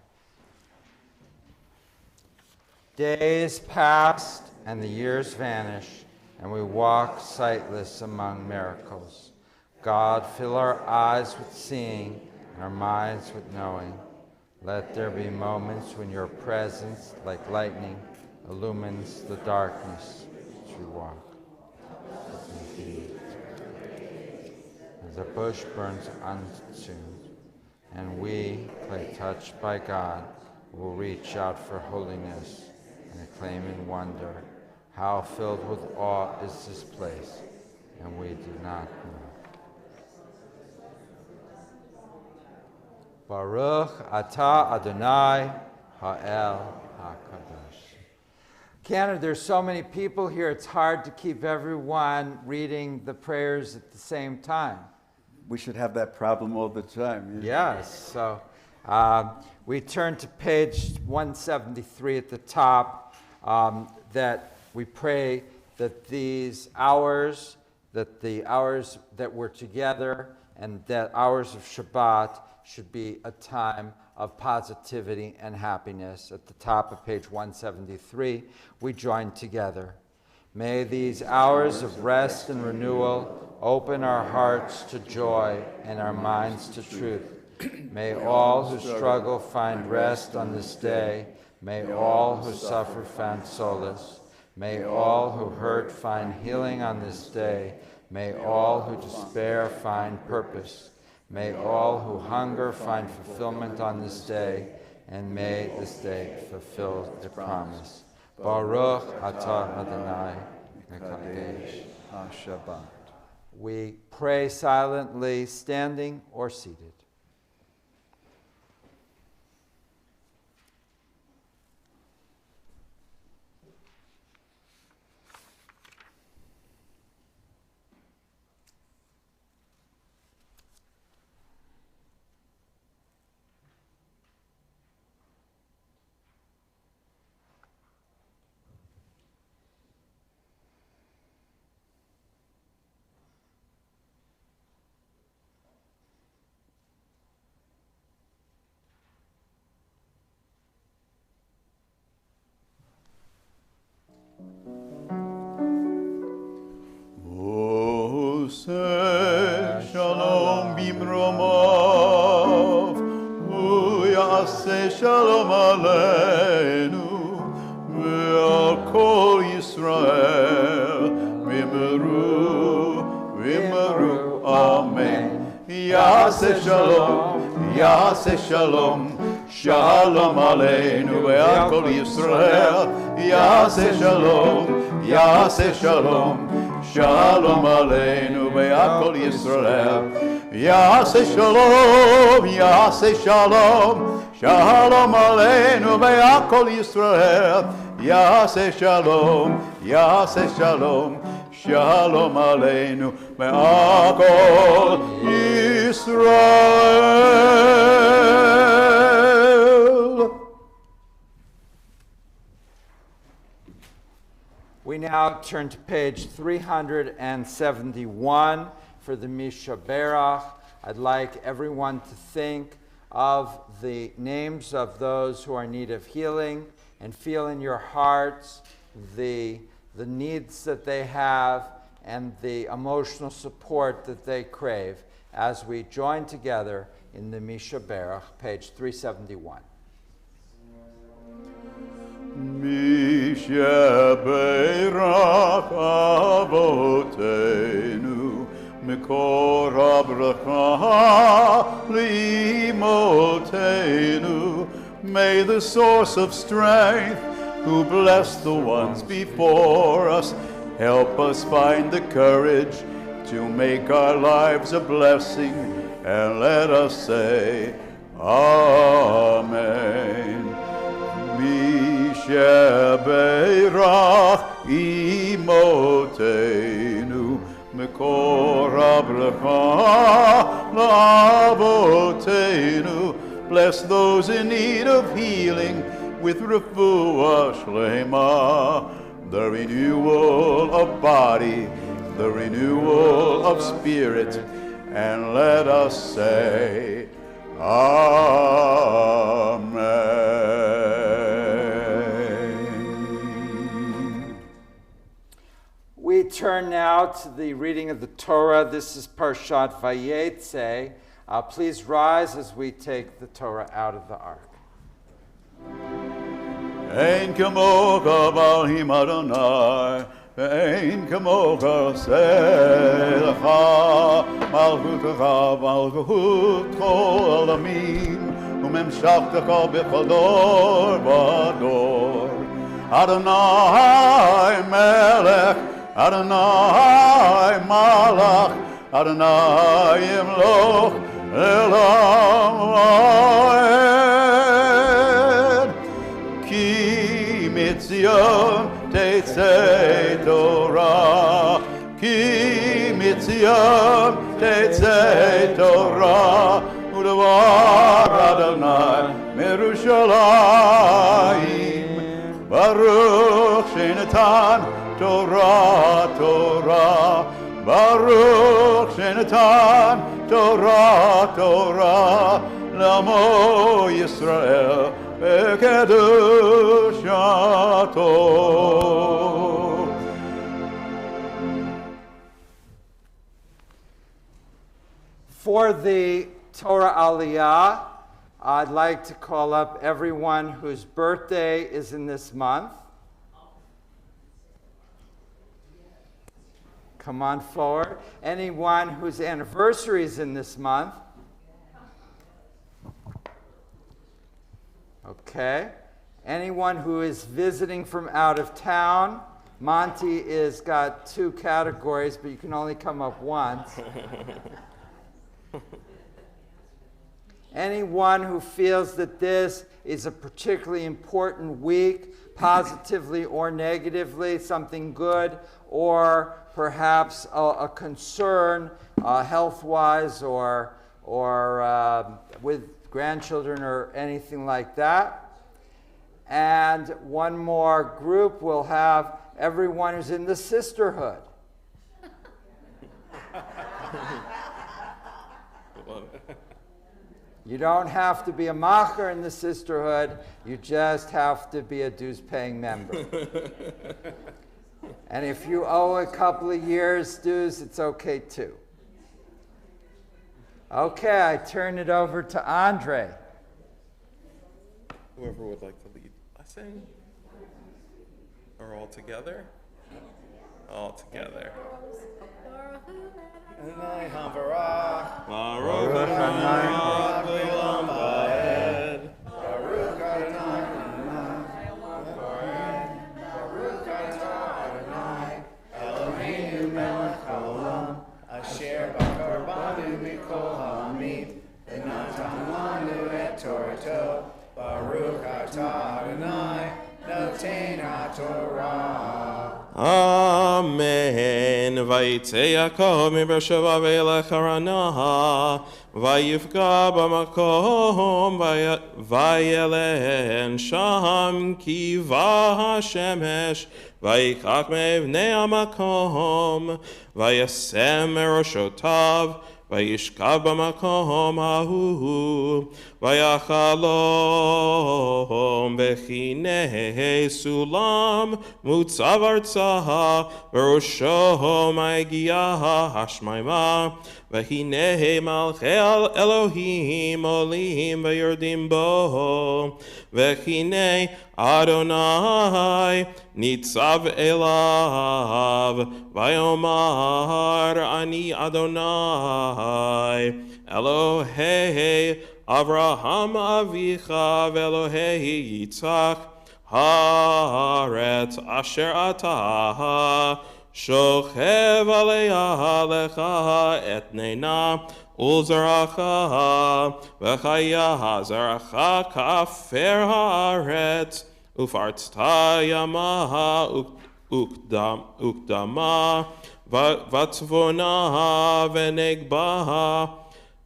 Days passed and the years vanished, and we walk sightless among miracles. God, fill our eyes with seeing and our minds with knowing. Let there be moments when your presence, like lightning, illumines the darkness as we walk. As a bush burns unconsumed, and we, clay touched by God, will reach out for holiness and acclaim in wonder. How filled with awe is this place, and we do not know. Baruch atah Adonai ha'el hakadosh. Canada, there's so many people here, it's hard to keep everyone reading the prayers at the same time. We should have that problem all the time. Yes, so we turn to page 173 at the top, that we pray that these hours, that the hours that we're together and that hours of Shabbat should be a time of positivity and happiness. At the top of page 173, we join together. May these hours of rest and renewal open our hearts to joy and our minds to truth. May all who struggle find rest on this day. May all who suffer find solace. May all who hurt find healing on this day. May all who despair find purpose. May all who hunger find fulfillment on this day. And may this day fulfill the promise. Baruch atah Adonai mekadesh HaShabbat. We pray silently, standing or seated. Shalom bimromav, uyaseh shalom aleinu, ve'al kol Yisrael, v'meru, amen. Yaseh shalom, shalom aleinu, ve'al kol Yisrael, yaseh shalom, Shalom aleinu ve'akol Yisrael. Yaseh shalom, shalom aleinu ve'akol Yisrael. Yaseh shalom, shalom aleinu ve'akol Yisrael. We now turn to page 371 for the Mishaberach. I'd like everyone to think of the names of those who are in need of healing and feel in your hearts the needs that they have and the emotional support that they crave as we join together in the Mishaberach, page 371. Mishaberach avotenu, mikor habracha li'imotenu. May the source of strength, who bless the ones before us, help us find the courage to make our lives a blessing, and let us say, Amen. Mishaberach imotenu, mekor habracha lavotenu. Bless those in need of healing with refuah shlema, the renewal of body, the renewal of spirit, and let us say, Amen. We turn now to the reading of the Torah. This is Parshat Vayetze. Please rise as we take the Torah out of the ark. Ein kamocha barhim Adonai, ve'ein kamocha selecha, malchutecha malchut kol alamim, umemshachtecha bechol dor vador. Adonai melech, Adonai malach, Adonai yimloch elam va'ed. Ki mitzion tetzei Torah, Ki mitzion tetzei Torah, u'davar Adonai merushalayim. Baruch shenatan Torah, Torah, Baruch shenatan Torah, Torah, Lamo Yisrael bekedushato. For the Torah Aliyah, I'd like to call up everyone whose birthday is in this month. Come on forward. Anyone whose anniversary is in this month. Okay. Anyone who is visiting from out of town. Monty is got 2 categories, but you can only come up once. Anyone who feels that this is a particularly important week, positively or negatively, something good, or perhaps a concern health-wise or with grandchildren or anything like that. And one more group will have everyone who's in the sisterhood. You don't have to be a macher in the sisterhood, you just have to be a dues-paying member. And if you owe a couple of years dues, it's okay too. Okay, I turn it over to Andre. Whoever would like to lead blessing? Or all together? All together. Baruch Adonai Olam Va'ed. Baruch Adonai Olam Va'ed. Baruch Adonai Eloheinu melech haolam, asher b'karbanu mikol ha'amid, v'natan lanu et Torato. Baruch atah Adonai noten haTorah. Amen. Vayitze Yaakov miBeersheva ve'elech Haranaah, vayifga b'makom vayelen sham kiva hashemesh, vayikach me'evnei hamakom, vayasem meroshotav, vayishkav b'makom hahu, vayachalom v'chinei sulam mutzav artzaha, v'rosho ma'igiyah hashmayma, v'chinei malchei Elohim olim v'yordim bo, v'chinei Adonai nitzav elav, v'yomar ani Adonai Elohei Avraham avicha v'Elohei Yitzchak haaretz asher atah shochev aleha lecha etnena ulzaracha v'chaya zaracha kafer haaretz ufartzta yamaha ukdama v'tzvona v'negbaha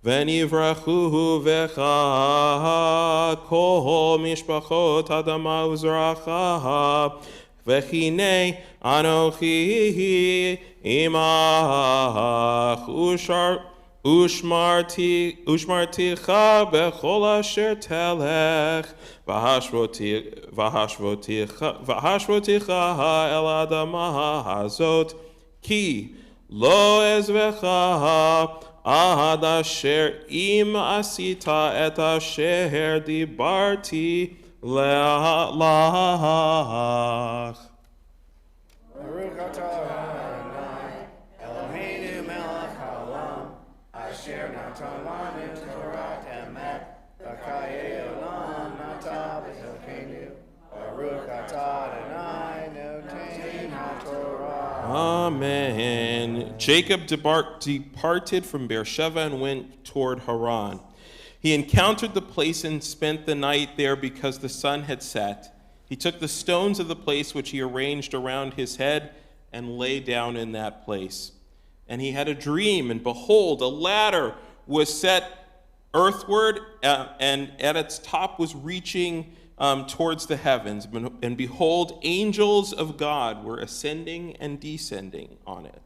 v'nivrachu v'cha kol mishpachot adama uzracha v'chinei anochi imach ushmarticha bechol asher telech v'hashvoticha el adama hazot Ki lo ezvecha ad asher im asita et asher dibarti le'alach. Baruch atah Adonai, Eloheinu melech haolam, asher natan lanu Torah emet, v'chayei olam nata b'Eloheinu. Baruch atah Adonai, noten haTorah. Amen. Jacob departed from Beersheba and went toward Haran. He encountered the place and spent the night there because the sun had set. He took the stones of the place which he arranged around his head and lay down in that place. And he had a dream, and behold, a ladder was set earthward, and at its top was reaching towards the heavens. And behold, angels of God were ascending and descending on it.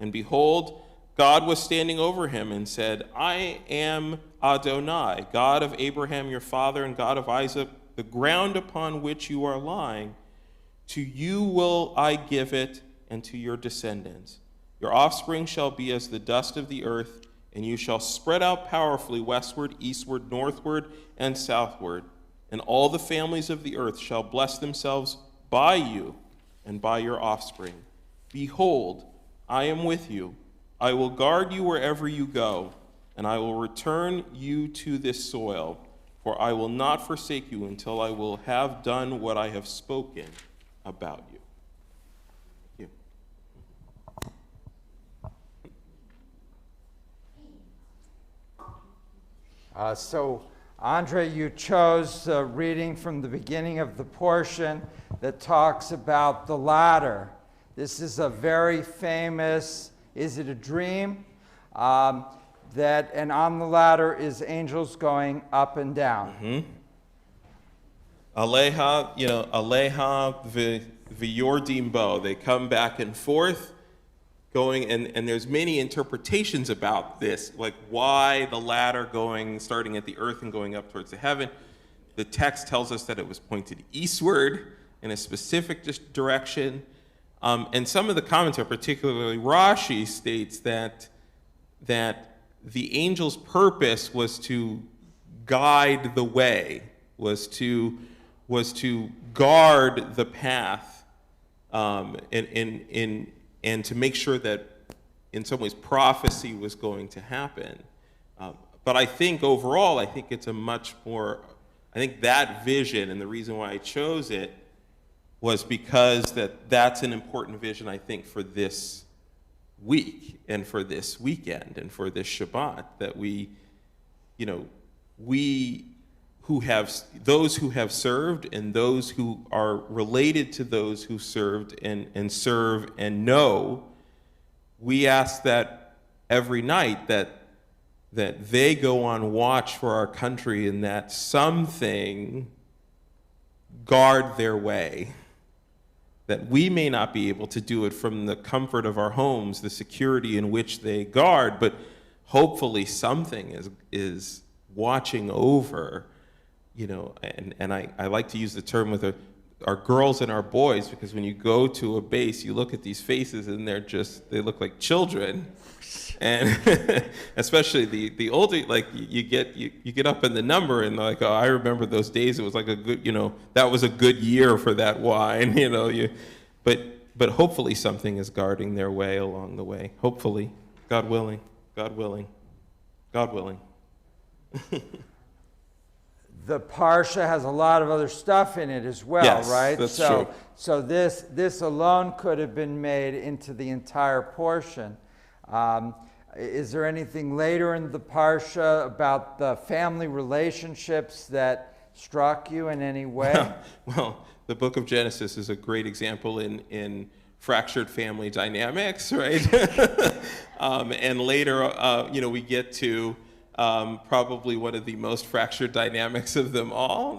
And behold, God was standing over him and said, I am Adonai, God of Abraham your father and God of Isaac. The ground upon which you are lying, to you will I give it, and to your descendants. Your offspring shall be as the dust of the earth, and you shall spread out powerfully westward, eastward, northward, and southward. And all the families of the earth shall bless themselves by you and by your offspring. Behold, I am with you. I will guard you wherever you go, and I will return you to this soil. For I will not forsake you until I will have done what I have spoken about you. Thank you. So, Andre, you chose reading from the beginning of the portion that talks about the ladder. This is a very famous, is it a dream? And on the ladder is angels going up and down. Aleha, Aleha v'yordim bo. They come back and forth, going, and there's many interpretations about this, like why the ladder starting at the earth and going up towards the heaven. The text tells us that it was pointed eastward in a specific direction. And some of the commentary, particularly Rashi, states that the angel's purpose was to guide the way, was to guard the path, and to make sure that, in some ways, prophecy was going to happen. But I think overall, I think it's a much more, I think that vision, and the reason why I chose it was because that's an important vision, I think, for this week and for this weekend and for this Shabbat, that those who have served and those who are related to those who served and serve and know, we ask that every night that they go on watch for our country and that something guard their way. That we may not be able to do it from the comfort of our homes, the security in which they guard, but hopefully something is watching over, and I like to use the term with our girls and our boys, because when you go to a base, you look at these faces and they look like children. And especially the older, like you get up in the number and like, oh, I remember those days. It was like a good, that was a good year for that wine, but hopefully something is guarding their way along the way. Hopefully, God willing, God willing, God willing. The Parsha has a lot of other stuff in it as well, yes, right? That's true. So this alone could have been made into the entire portion. Is there anything later in the Parsha about the family relationships that struck you in any way? Well, the book of Genesis is a great example in fractured family dynamics, right? And later, we get to probably one of the most fractured dynamics of them all,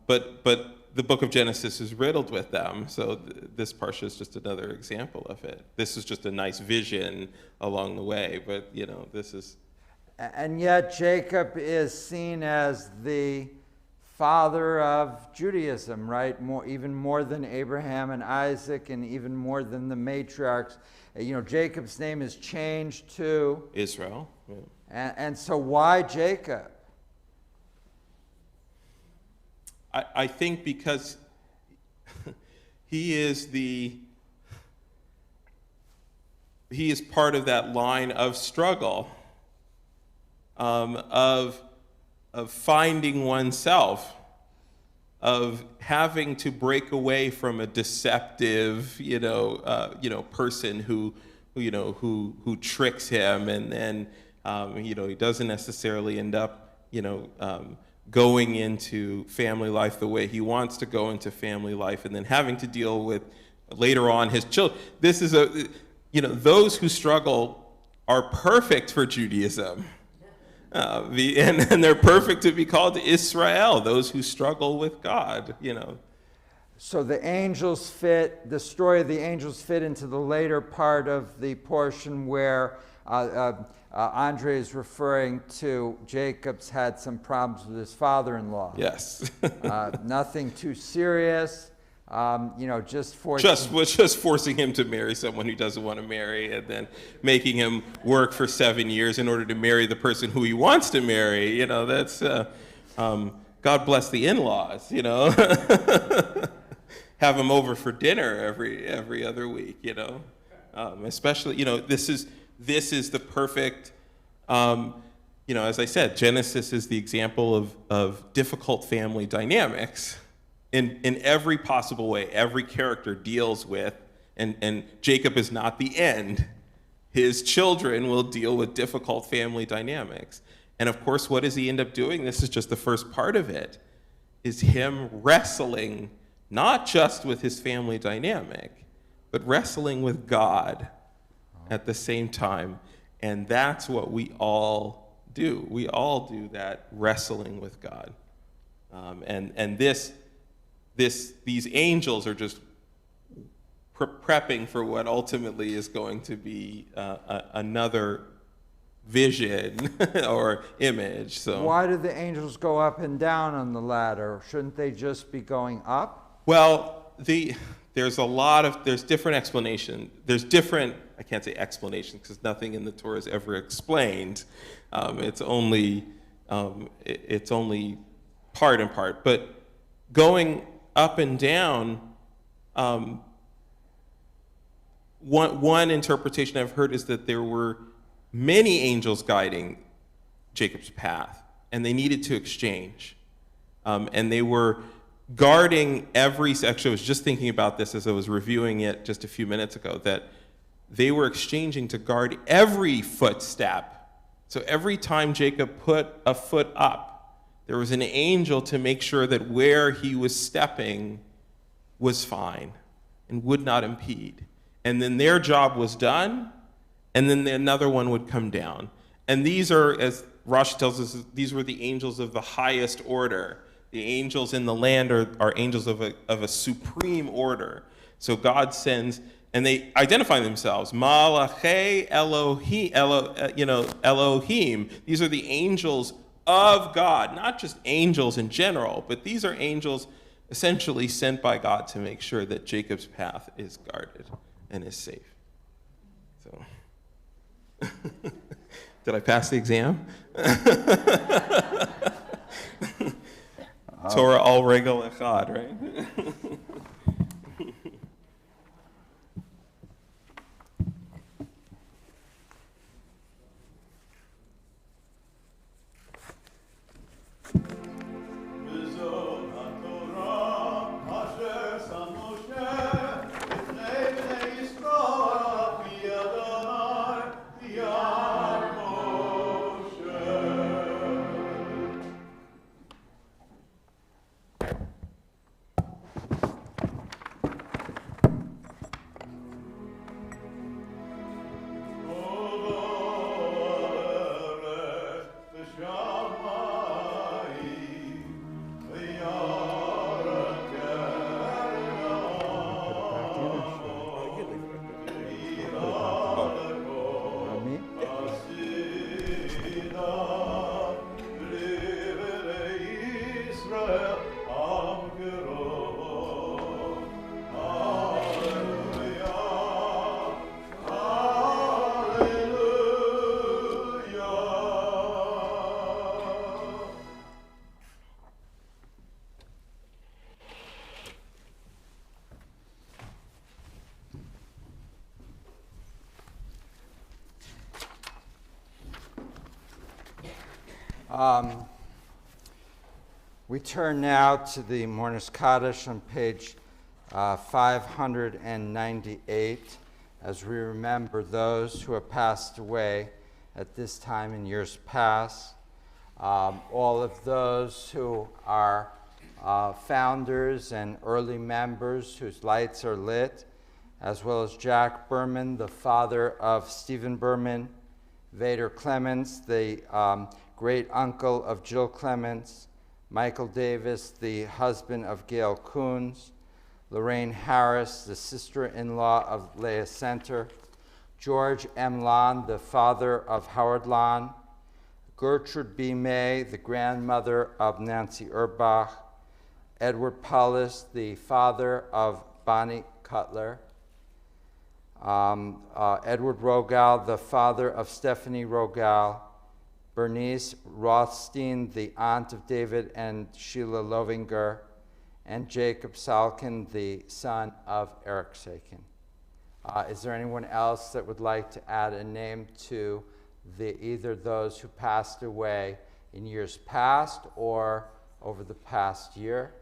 but the book of Genesis is riddled with them. So this parsha is just another example of it. This is just a nice vision along the way, but this is. And yet Jacob is seen as the father of Judaism, right? Even more than Abraham and Isaac, and even more than the matriarchs. You know, Jacob's name is changed to Israel. Yeah. And so why Jacob? I think because he is part of that line of struggle, of finding oneself, of having to break away from a deceptive, person who tricks him, and then he doesn't necessarily end up, going into family life the way he wants to go into family life, and then having to deal with later on his children. This is those who struggle are perfect for Judaism. And they're perfect to be called Israel, those who struggle with God, So the story of the angels fit into the later part of the portion where Andre is referring to Jacob's had some problems with his father-in-law. Yes. Nothing too serious. Just forcing him to marry someone he doesn't want to marry, and then making him work for 7 years in order to marry the person who he wants to marry. That's God bless the in-laws. Have them over for dinner every other week. Especially this is the perfect. As I said, Genesis is the example of difficult family dynamics. In every possible way, every character deals with, and Jacob is not the end. His children will deal with difficult family dynamics. And of course, what does he end up doing? This is just the first part of it, is him wrestling not just with his family dynamic, but wrestling with God at the same time. And that's what we all do. We all do that, wrestling with God. And these angels are just prepping for what ultimately is going to be another vision or image. So why do the angels go up and down on the ladder? Shouldn't they just be going up? Well, there's different explanations. I can't say explanations because nothing in the Torah is ever explained. It's only part and part. But going up and down, one interpretation I've heard is that there were many angels guiding Jacob's path, and they needed to exchange. And they were guarding actually I was just thinking about this as I was reviewing it just a few minutes ago, that they were exchanging to guard every footstep. So every time Jacob put a foot up, there was an angel to make sure that where he was stepping was fine and would not impede. And then their job was done, and then another one would come down. And these are, as Rashi tells us, these were the angels of the highest order. The angels in the land are angels of a supreme order. So God sends, and they identify themselves, Malachei Elohim. These are the angels of God, not just angels in general, but these are angels essentially sent by God to make sure that Jacob's path is guarded and is safe. So, did I pass the exam? Torah al regel echad, right? We turn now to the Mourner's Kaddish on page 598 as we remember those who have passed away at this time in years past. All of those who are founders and early members whose lights are lit, as well as Jack Berman, the father of Stephen Berman, Vader Clements, the great uncle of Jill Clements, Michael Davis, the husband of Gail Coons, Lorraine Harris, the sister-in-law of Leah Center, George M. Lon, the father of Howard Lon, Gertrude B. May, the grandmother of Nancy Urbach, Edward Paulus, the father of Bonnie Cutler, Edward Rogal, the father of Stephanie Rogal, Bernice Rothstein, the aunt of David and Sheila Lovinger, and Jacob Salkin, the son of Eric Sakin. Is there anyone else that would like to add a name to either those who passed away in years past or over the past year?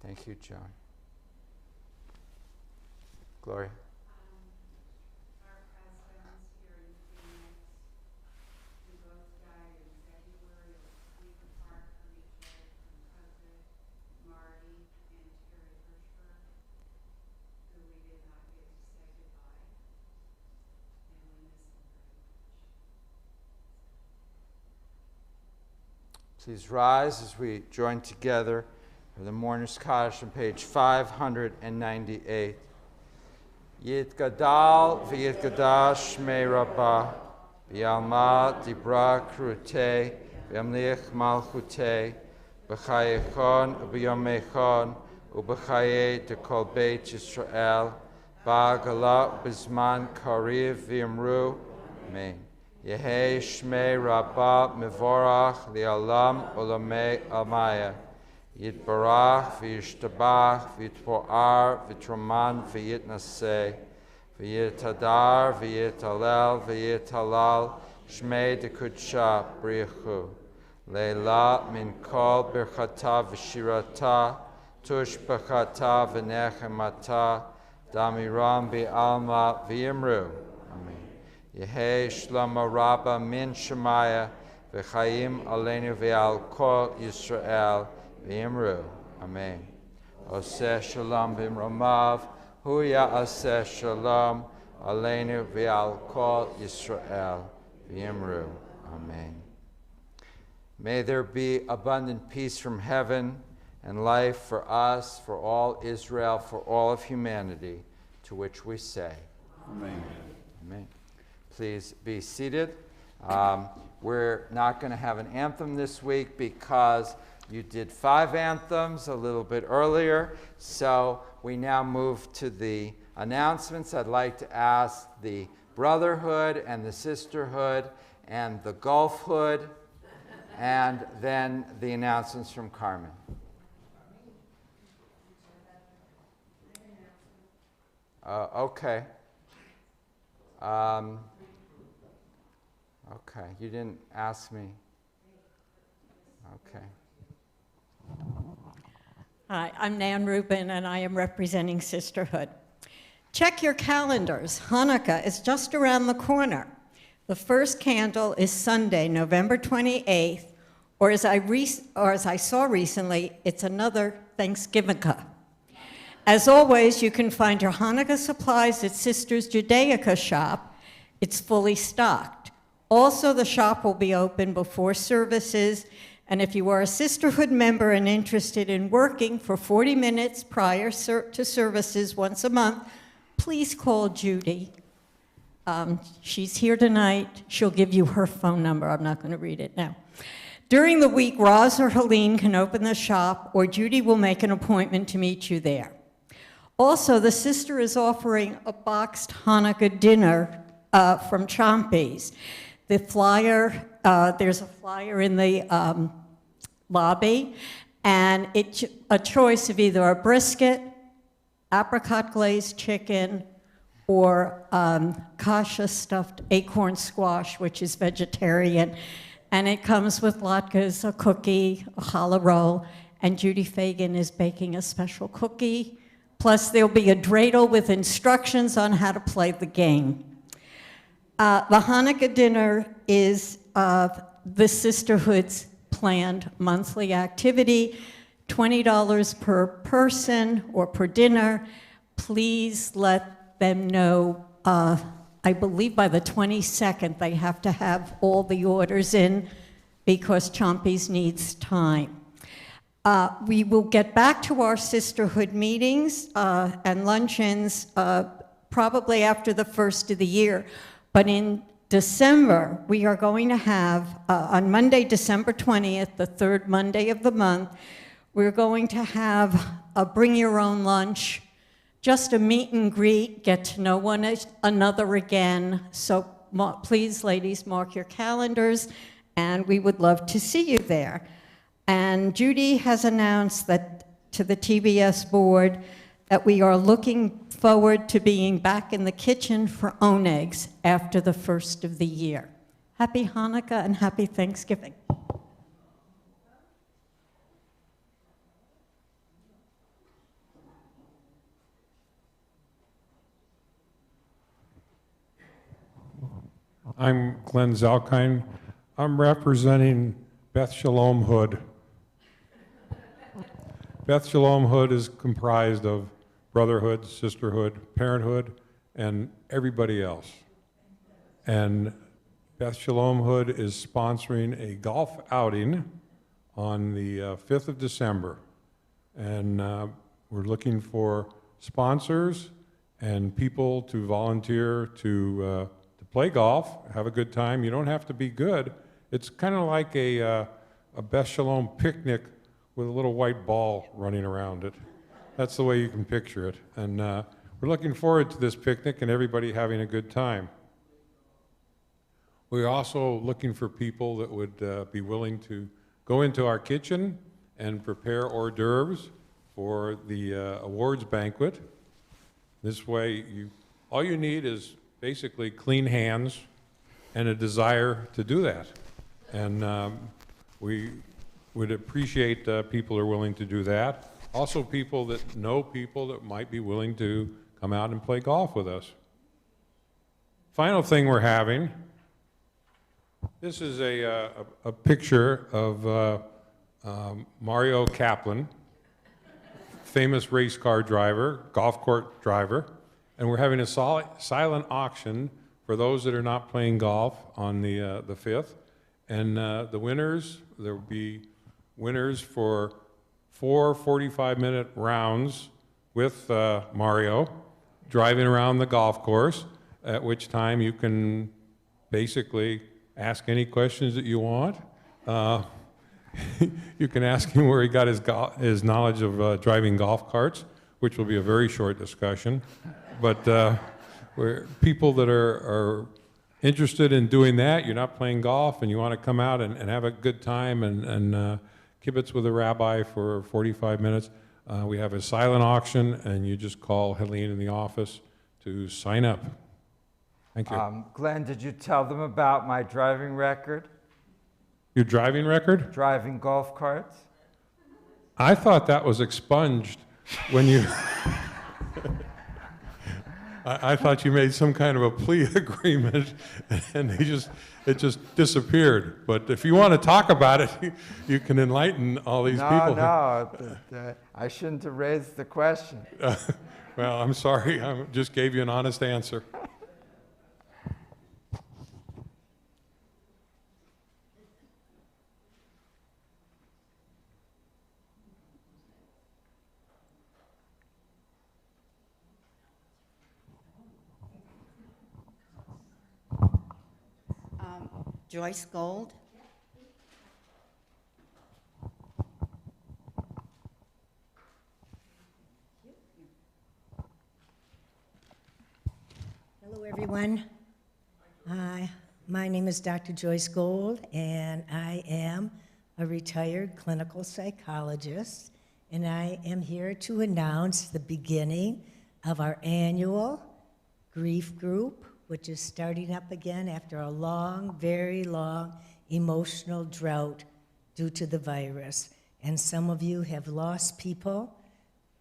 Thank you, John. Gloria. Our husbands here in Phoenix, who both died in February, a week apart from each other, from cousin Marty and Terry Hirschberg, who we did not get to say goodbye, and we miss them very much. Please rise as we join together for the Mourner's Kaddish on page 598. Yitgadal v'yitgadash shmei Rabbah, v'yalma dibra krutei, v'yamlich malchutei, b'chayechon u'b'yomechon, u'b'chayei dekol beit Yisrael, ba'agala b'zman kariv v'yamru. Amen. Yehei shmei Rabbah mevorach li'alam u'lamei almaya. Yitbarach v'yishtabach v'yitpo'ar v'yitroman v'yitnaseh v'yitadar v'yitalel v'yitalal shmei dekudsha brichu leila min kol birchata v'shirata tushbachata v'nechemata damiram bi'alma v'yimru. Amen. Yehei shlomo rabba min shemaya v'chayim aleinu v'al kol Yisrael V'imru. Amen. Oseh shalom b'imromav, huya aseh shalom, aleinu v'al kol Yisrael. V'imru. Amen. May there be abundant peace from heaven and life for us, for all Israel, for all of humanity, to which we say, Amen. Amen. Please be seated. We're not going to have an anthem this week because you did 5 anthems a little bit earlier, so we now move to the announcements. I'd like to ask the Brotherhood and the Sisterhood and the Gulfhood, and then the announcements from Carmen. Okay. Okay, you didn't ask me. Okay. Hi, I'm Nan Rubin, and I am representing Sisterhood. Check your calendars. Hanukkah is just around the corner. The first candle is Sunday, November 28th, or as I saw recently, it's another Thanksgiving-a. As always, you can find your Hanukkah supplies at Sisters Judaica shop. It's fully stocked. Also, the shop will be open before services, and if you are a sisterhood member and interested in working for 40 minutes prior to services once a month, please call Judy. She's here tonight. She'll give you her phone number. I'm not going to read it now. During the week, Roz or Helene can open the shop, or Judy will make an appointment to meet you there. Also, the sister is offering a boxed Hanukkah dinner from Chompy's. The flyer, there's a flyer in the lobby, and it's a choice of either a brisket, apricot glazed chicken, or kasha stuffed acorn squash, which is vegetarian. And it comes with latkes, a cookie, a challah roll, and Judy Fagan is baking a special cookie. Plus, there'll be a dreidel with instructions on how to play the game. The Hanukkah dinner is the Sisterhood's planned monthly activity, $20 per person or per dinner. Please let them know, I believe by the 22nd, they have to have all the orders in because Chompy's needs time. We will get back to our sisterhood meetings and luncheons probably after the first of the year. But in December, we are going to have, on Monday, December 20th, the third Monday of the month, we're going to have a bring your own lunch, just a meet and greet, get to know one another again. So please, ladies, mark your calendars, and we would love to see you there. And Judy has announced that to the TBS board that we are looking forward to being back in the kitchen for onegs after the first of the year. Happy Hanukkah and happy Thanksgiving. I'm Glenn Zalkine. I'm representing Beth Shalom Hood. Beth Shalom Hood is comprised of brotherhood, sisterhood, parenthood, and everybody else. And Beth Shalom Hood is sponsoring a golf outing on the 5th of December. And we're looking for sponsors and people to volunteer to play golf, have a good time. You don't have to be good. It's kind of like a Beth Shalom picnic with a little white ball running around it. That's the way you can picture it. And we're looking forward to this picnic and everybody having a good time. We're also looking for people that would be willing to go into our kitchen and prepare hors d'oeuvres for the awards banquet. This way, all you need is basically clean hands and a desire to do that. And we would appreciate people who are willing to do that. Also people that know people that might be willing to come out and play golf with us. Final thing we're having, this is a picture of Mario Kaplan, famous race car driver, golf court driver, and we're having a silent auction for those that are not playing golf on the 5th. And the winners, there will be winners for 4 45-minute rounds with Mario, driving around the golf course, at which time you can basically ask any questions that you want. You can ask him where he got his knowledge of driving golf carts, which will be a very short discussion. But people that are interested in doing that, you're not playing golf, and you want to come out and have a good time and kibitz with a rabbi for 45 minutes, we have a silent auction, and you just call Helene in the office to sign up. Thank you. Glenn, did you tell them about my driving record? Your driving record? Driving golf carts? I thought that was expunged when you... I thought you made some kind of a plea agreement, and it just disappeared. But if you want to talk about it, you can enlighten all these people. No, I shouldn't have raised the question. Well, I'm sorry. I just gave you an honest answer. Joyce Gold. Hello, everyone. Hi, my name is Dr. Joyce Gold, and I am a retired clinical psychologist, and I am here to announce the beginning of our annual grief group, which is starting up again after a long, very long emotional drought due to the virus. And some of you have lost people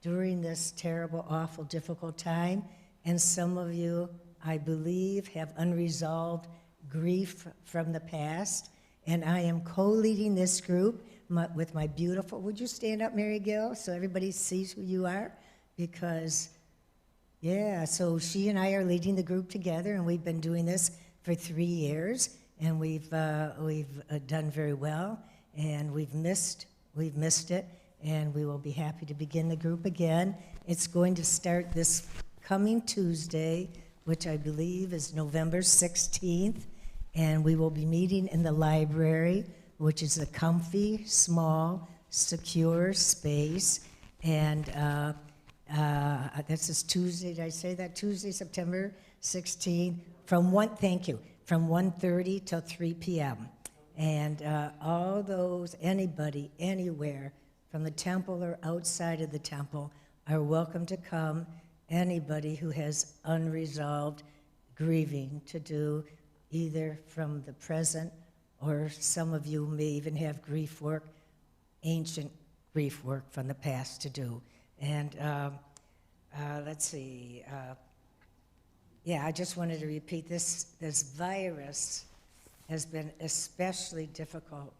during this terrible, awful, difficult time, and some of you, I believe, have unresolved grief from the past. And I am co-leading this group with my beautiful, would you stand up, Mary Gill, so everybody sees who you are? Because yeah, so she and I are leading the group together, and we've been doing this for 3 years, and we've done very well, and we've missed it, and we will be happy to begin the group again. It's going to start this coming Tuesday, which I believe is November 16th, and we will be meeting in the library, which is a comfy, small, secure space, and this is Tuesday, did I say that? Tuesday, September 16th, from 1:30 till 3 p.m. And all those, anybody, anywhere, from the temple or outside of the temple, are welcome to come. Anybody who has unresolved grieving to do, either from the present, or some of you may even have grief work, ancient grief work from the past to do. And let's see. Yeah, I just wanted to repeat this. This virus has been especially difficult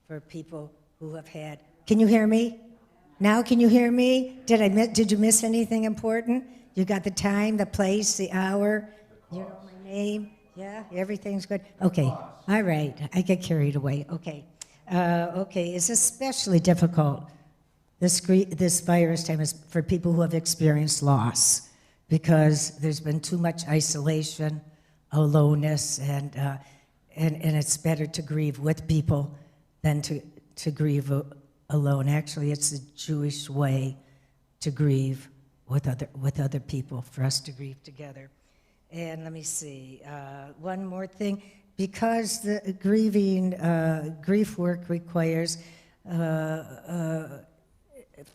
for people who have had. Can you hear me? Now, can you hear me? Did you miss anything important? You got the time, the place, the hour. You know my name. Yeah, everything's good. Okay. All right. I get carried away. Okay. Okay. It's especially difficult. This virus time is for people who have experienced loss, because there's been too much isolation, aloneness, and it's better to grieve with people than to grieve alone. Actually, it's the Jewish way to grieve with other people, for us to grieve together. And let me see, one more thing. Because the grief work requires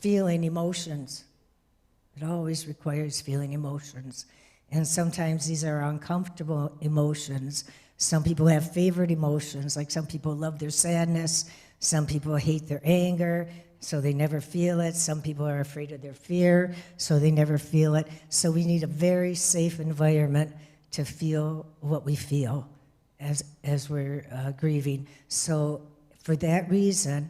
feeling emotions. It always requires feeling emotions. And sometimes these are uncomfortable emotions. Some people have favorite emotions, like some people love their sadness, some people hate their anger, so they never feel it. Some people are afraid of their fear, so they never feel it. So we need a very safe environment to feel what we feel as we're grieving. So for that reason,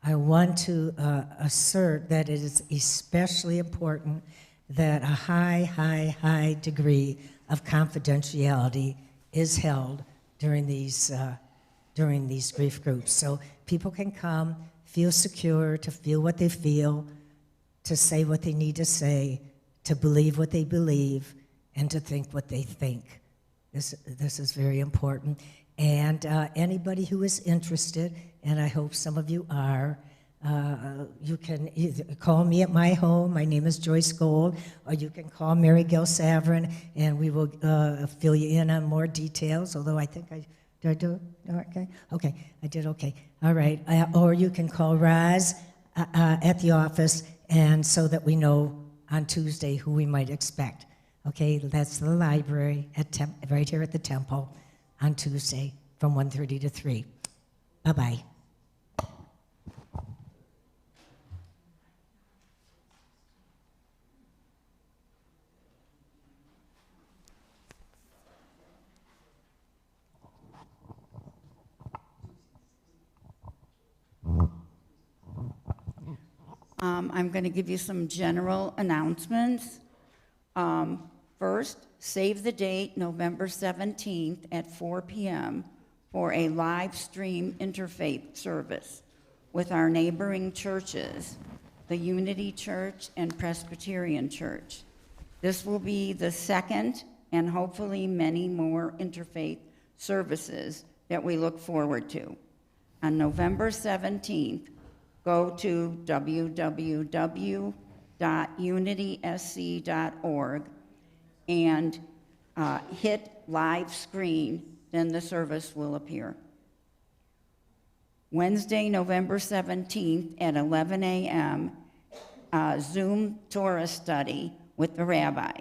I want to assert that it is especially important that a high degree of confidentiality is held during these grief groups. So people can come, feel secure, to feel what they feel, to say what they need to say, to believe what they believe, and to think what they think. This is very important. And anybody who is interested, and I hope some of you are, you can either call me at my home. My name is Joyce Gold, or you can call Mary Gill Savrin, and we will fill you in on more details, although I think did I do it? Okay? Okay, I did okay. All right. Or you can call Roz at the office, and so that we know on Tuesday who we might expect. Okay, that's the library right here at the temple on Tuesday from 1:30 to 3. Bye-bye. I'm going to give you some general announcements. First, save the date, November 17th at 4 p.m. for a live stream interfaith service with our neighboring churches, the Unity Church and Presbyterian Church. This will be the second and hopefully many more interfaith services that we look forward to. On November 17th, go to www.unitysc.org and hit live screen, then the service will appear. Wednesday, November 17th at 11 a.m., Zoom Torah study with the rabbi.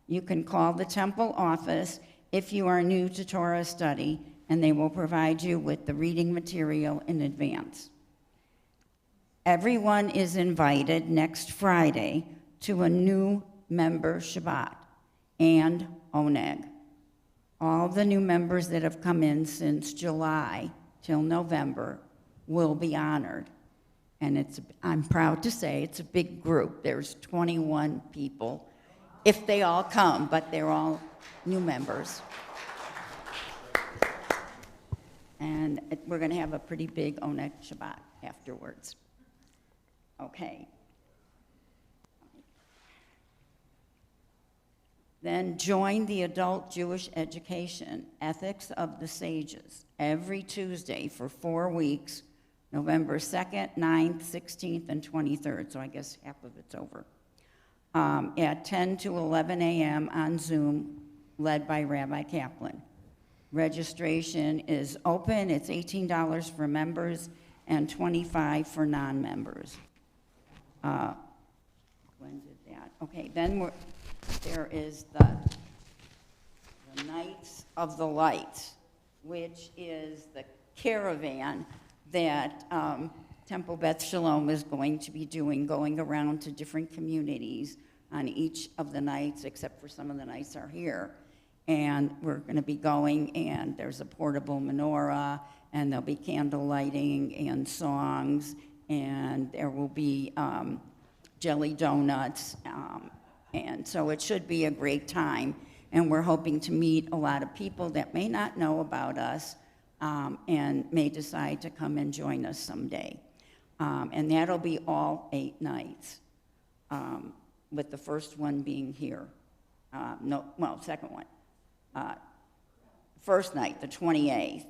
You can call the temple office if you are new to Torah study, and they will provide you with the reading material in advance. Everyone is invited next Friday to a new member Shabbat and Oneg. All the new members that have come in since July till November will be honored. And I'm proud to say it's a big group. There's 21 people, if they all come, but they're all new members. And we're going to have a pretty big Oneg Shabbat afterwards. Okay. Then join the Adult Jewish Education Ethics of the Sages every Tuesday for 4 weeks, November 2nd, 9th, 16th, and 23rd. So I guess half of it's over. At 10 to 11 a.m. on Zoom, led by Rabbi Kaplan. Registration is open. It's $18 for members and $25 for non-members. When did that? Okay, then there is the Nights of the Light, which is the caravan that Temple Beth Shalom is going to be doing, going around to different communities on each of the nights, except for some of the nights are here. And we're going to be going, and there's a portable menorah, and there'll be candle lighting and songs, and there will be jelly donuts, and so it should be a great time. And we're hoping to meet a lot of people that may not know about us and may decide to come and join us someday. And that'll be all 8 nights, with the first one being here. Second one. First night, the 28th,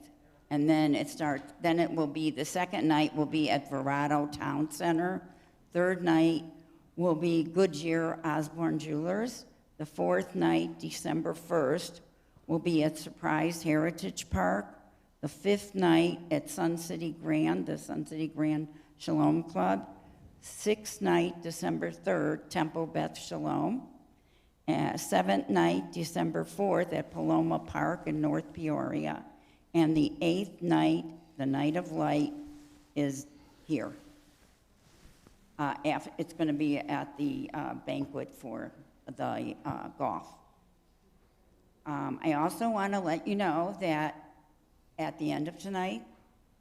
and then it will be, the second night will be at Verado Town Center. Third night will be Goodyear Osborne Jewelers. The fourth night, December 1st, will be at Surprise Heritage Park. The fifth night at Sun City Grand, the Sun City Grand Shalom Club. Sixth night, December 3rd, Temple Beth Shalom. Seventh night, December 4th, at Paloma Park in North Peoria. And the 8th night, the Night of Light, is here. It's going to be at the banquet for the golf. I also want to let you know that at the end of tonight,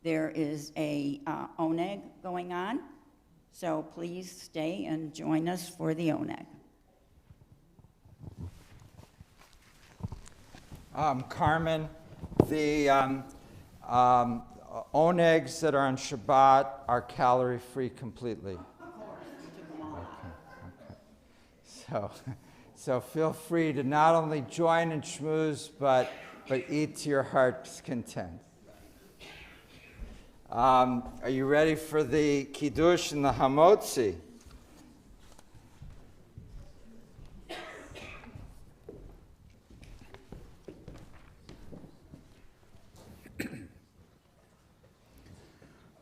there is a Oneg going on. So please stay and join us for the Oneg. Carmen, the onegs that are on Shabbat are calorie-free completely. Okay. So feel free to not only join and schmooze, but eat to your heart's content. Are you ready for the Kiddush and the Hamotzi?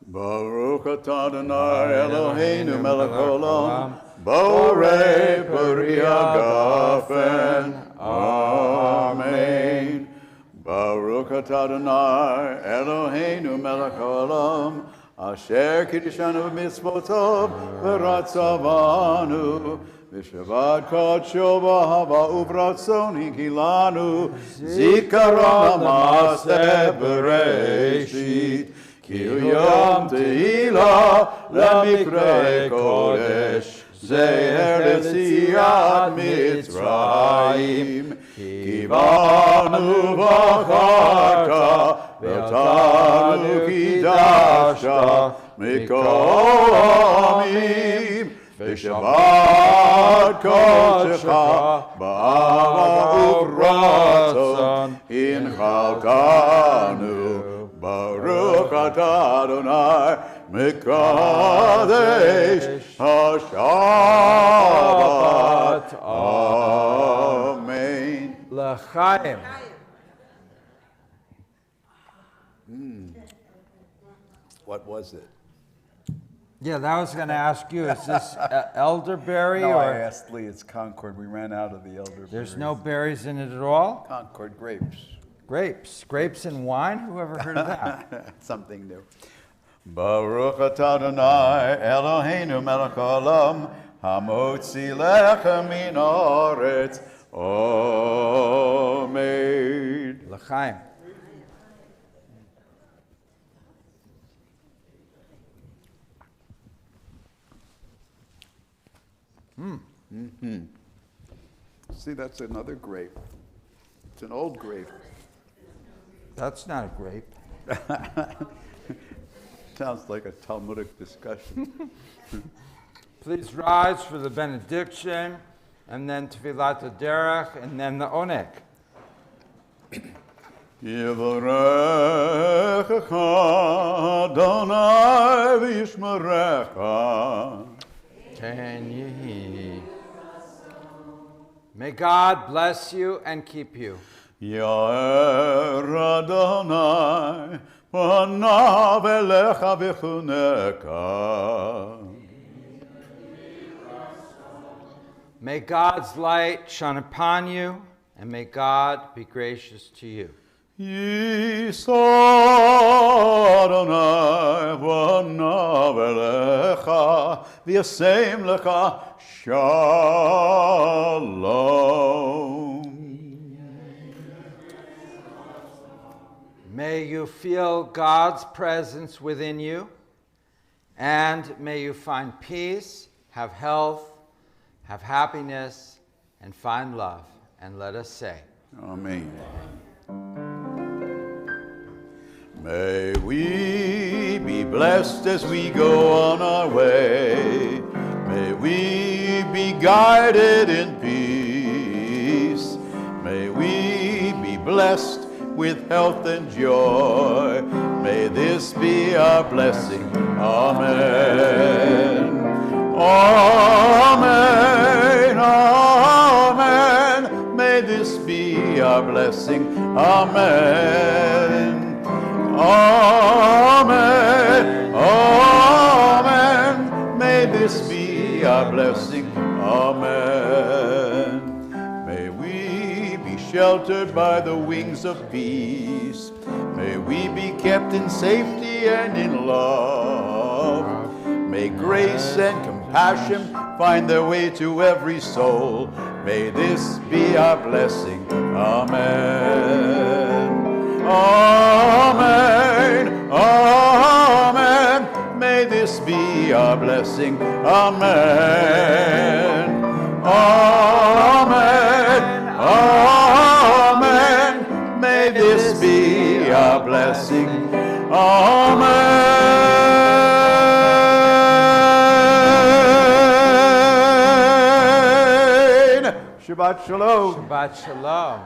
Baruch atah Adonai Eloheinu melech haolam, borei peri hagafen. Amen. Baruch atah Adonai Eloheinu melech haolam, asher kiddishanu b'mitzvotav v'ratzavanu v'shabbat kodsho b'ahava u'b'ratzon higilanu zikaron ha'maseh b'reishit. Kiyom Tehila Lemikre Kodesh Zeher Lesiyat Mitzrayim Kibanu V'acharta V'otanu Kidashta Mikol Amim V'Shabbat Kodecha Ba'ava Uvratzon Inchalkanu Baruch atah Adonai Mekadesh HaShabbat. Amen. L'chaim. What was it? Yeah, that was going to ask you, is this elderberry No, or? I asked Lee, it's Concord. We ran out of the elderberry. There's no berries in it at all? Concord grapes. Grapes. Grapes and wine? Who ever heard of that? Something new. Baruch atah Adonai Eloheinu melech haolam hamotzi lechem min haaretz. Amen. L'chaim. See, that's another grape. It's an old grape. That's not a grape. Sounds like a Talmudic discussion. Please rise for the benediction, and then Tefillat HaDerech, and then the Onek. Yivarechecha Adonai v'yishmerecha. Ten Yehi. May God bless you and keep you. Yair Adonai panav elecha v'chuneka. May God's light shine upon you, and may God be gracious to you. Yisa Adonai panav elecha v'yasem lecha shalom. May you feel God's presence within you, and may you find peace, have health, have happiness, and find love. And let us say, Amen. May we be blessed as we go on our way. May we be guided in peace. May we be blessed with health and joy. May this be our blessing. Amen. Amen. Amen. May this be our blessing. Amen. Amen. Amen. May this be our blessing. Amen. May we be sheltered by the wings of peace. May we be kept in safety and in love. May grace and compassion find their way to every soul. May this be our blessing. Amen. Amen. Amen. May this be our blessing. Amen. Amen. Amen. May this be our blessing. Amen. Shabbat shalom. Shabbat shalom.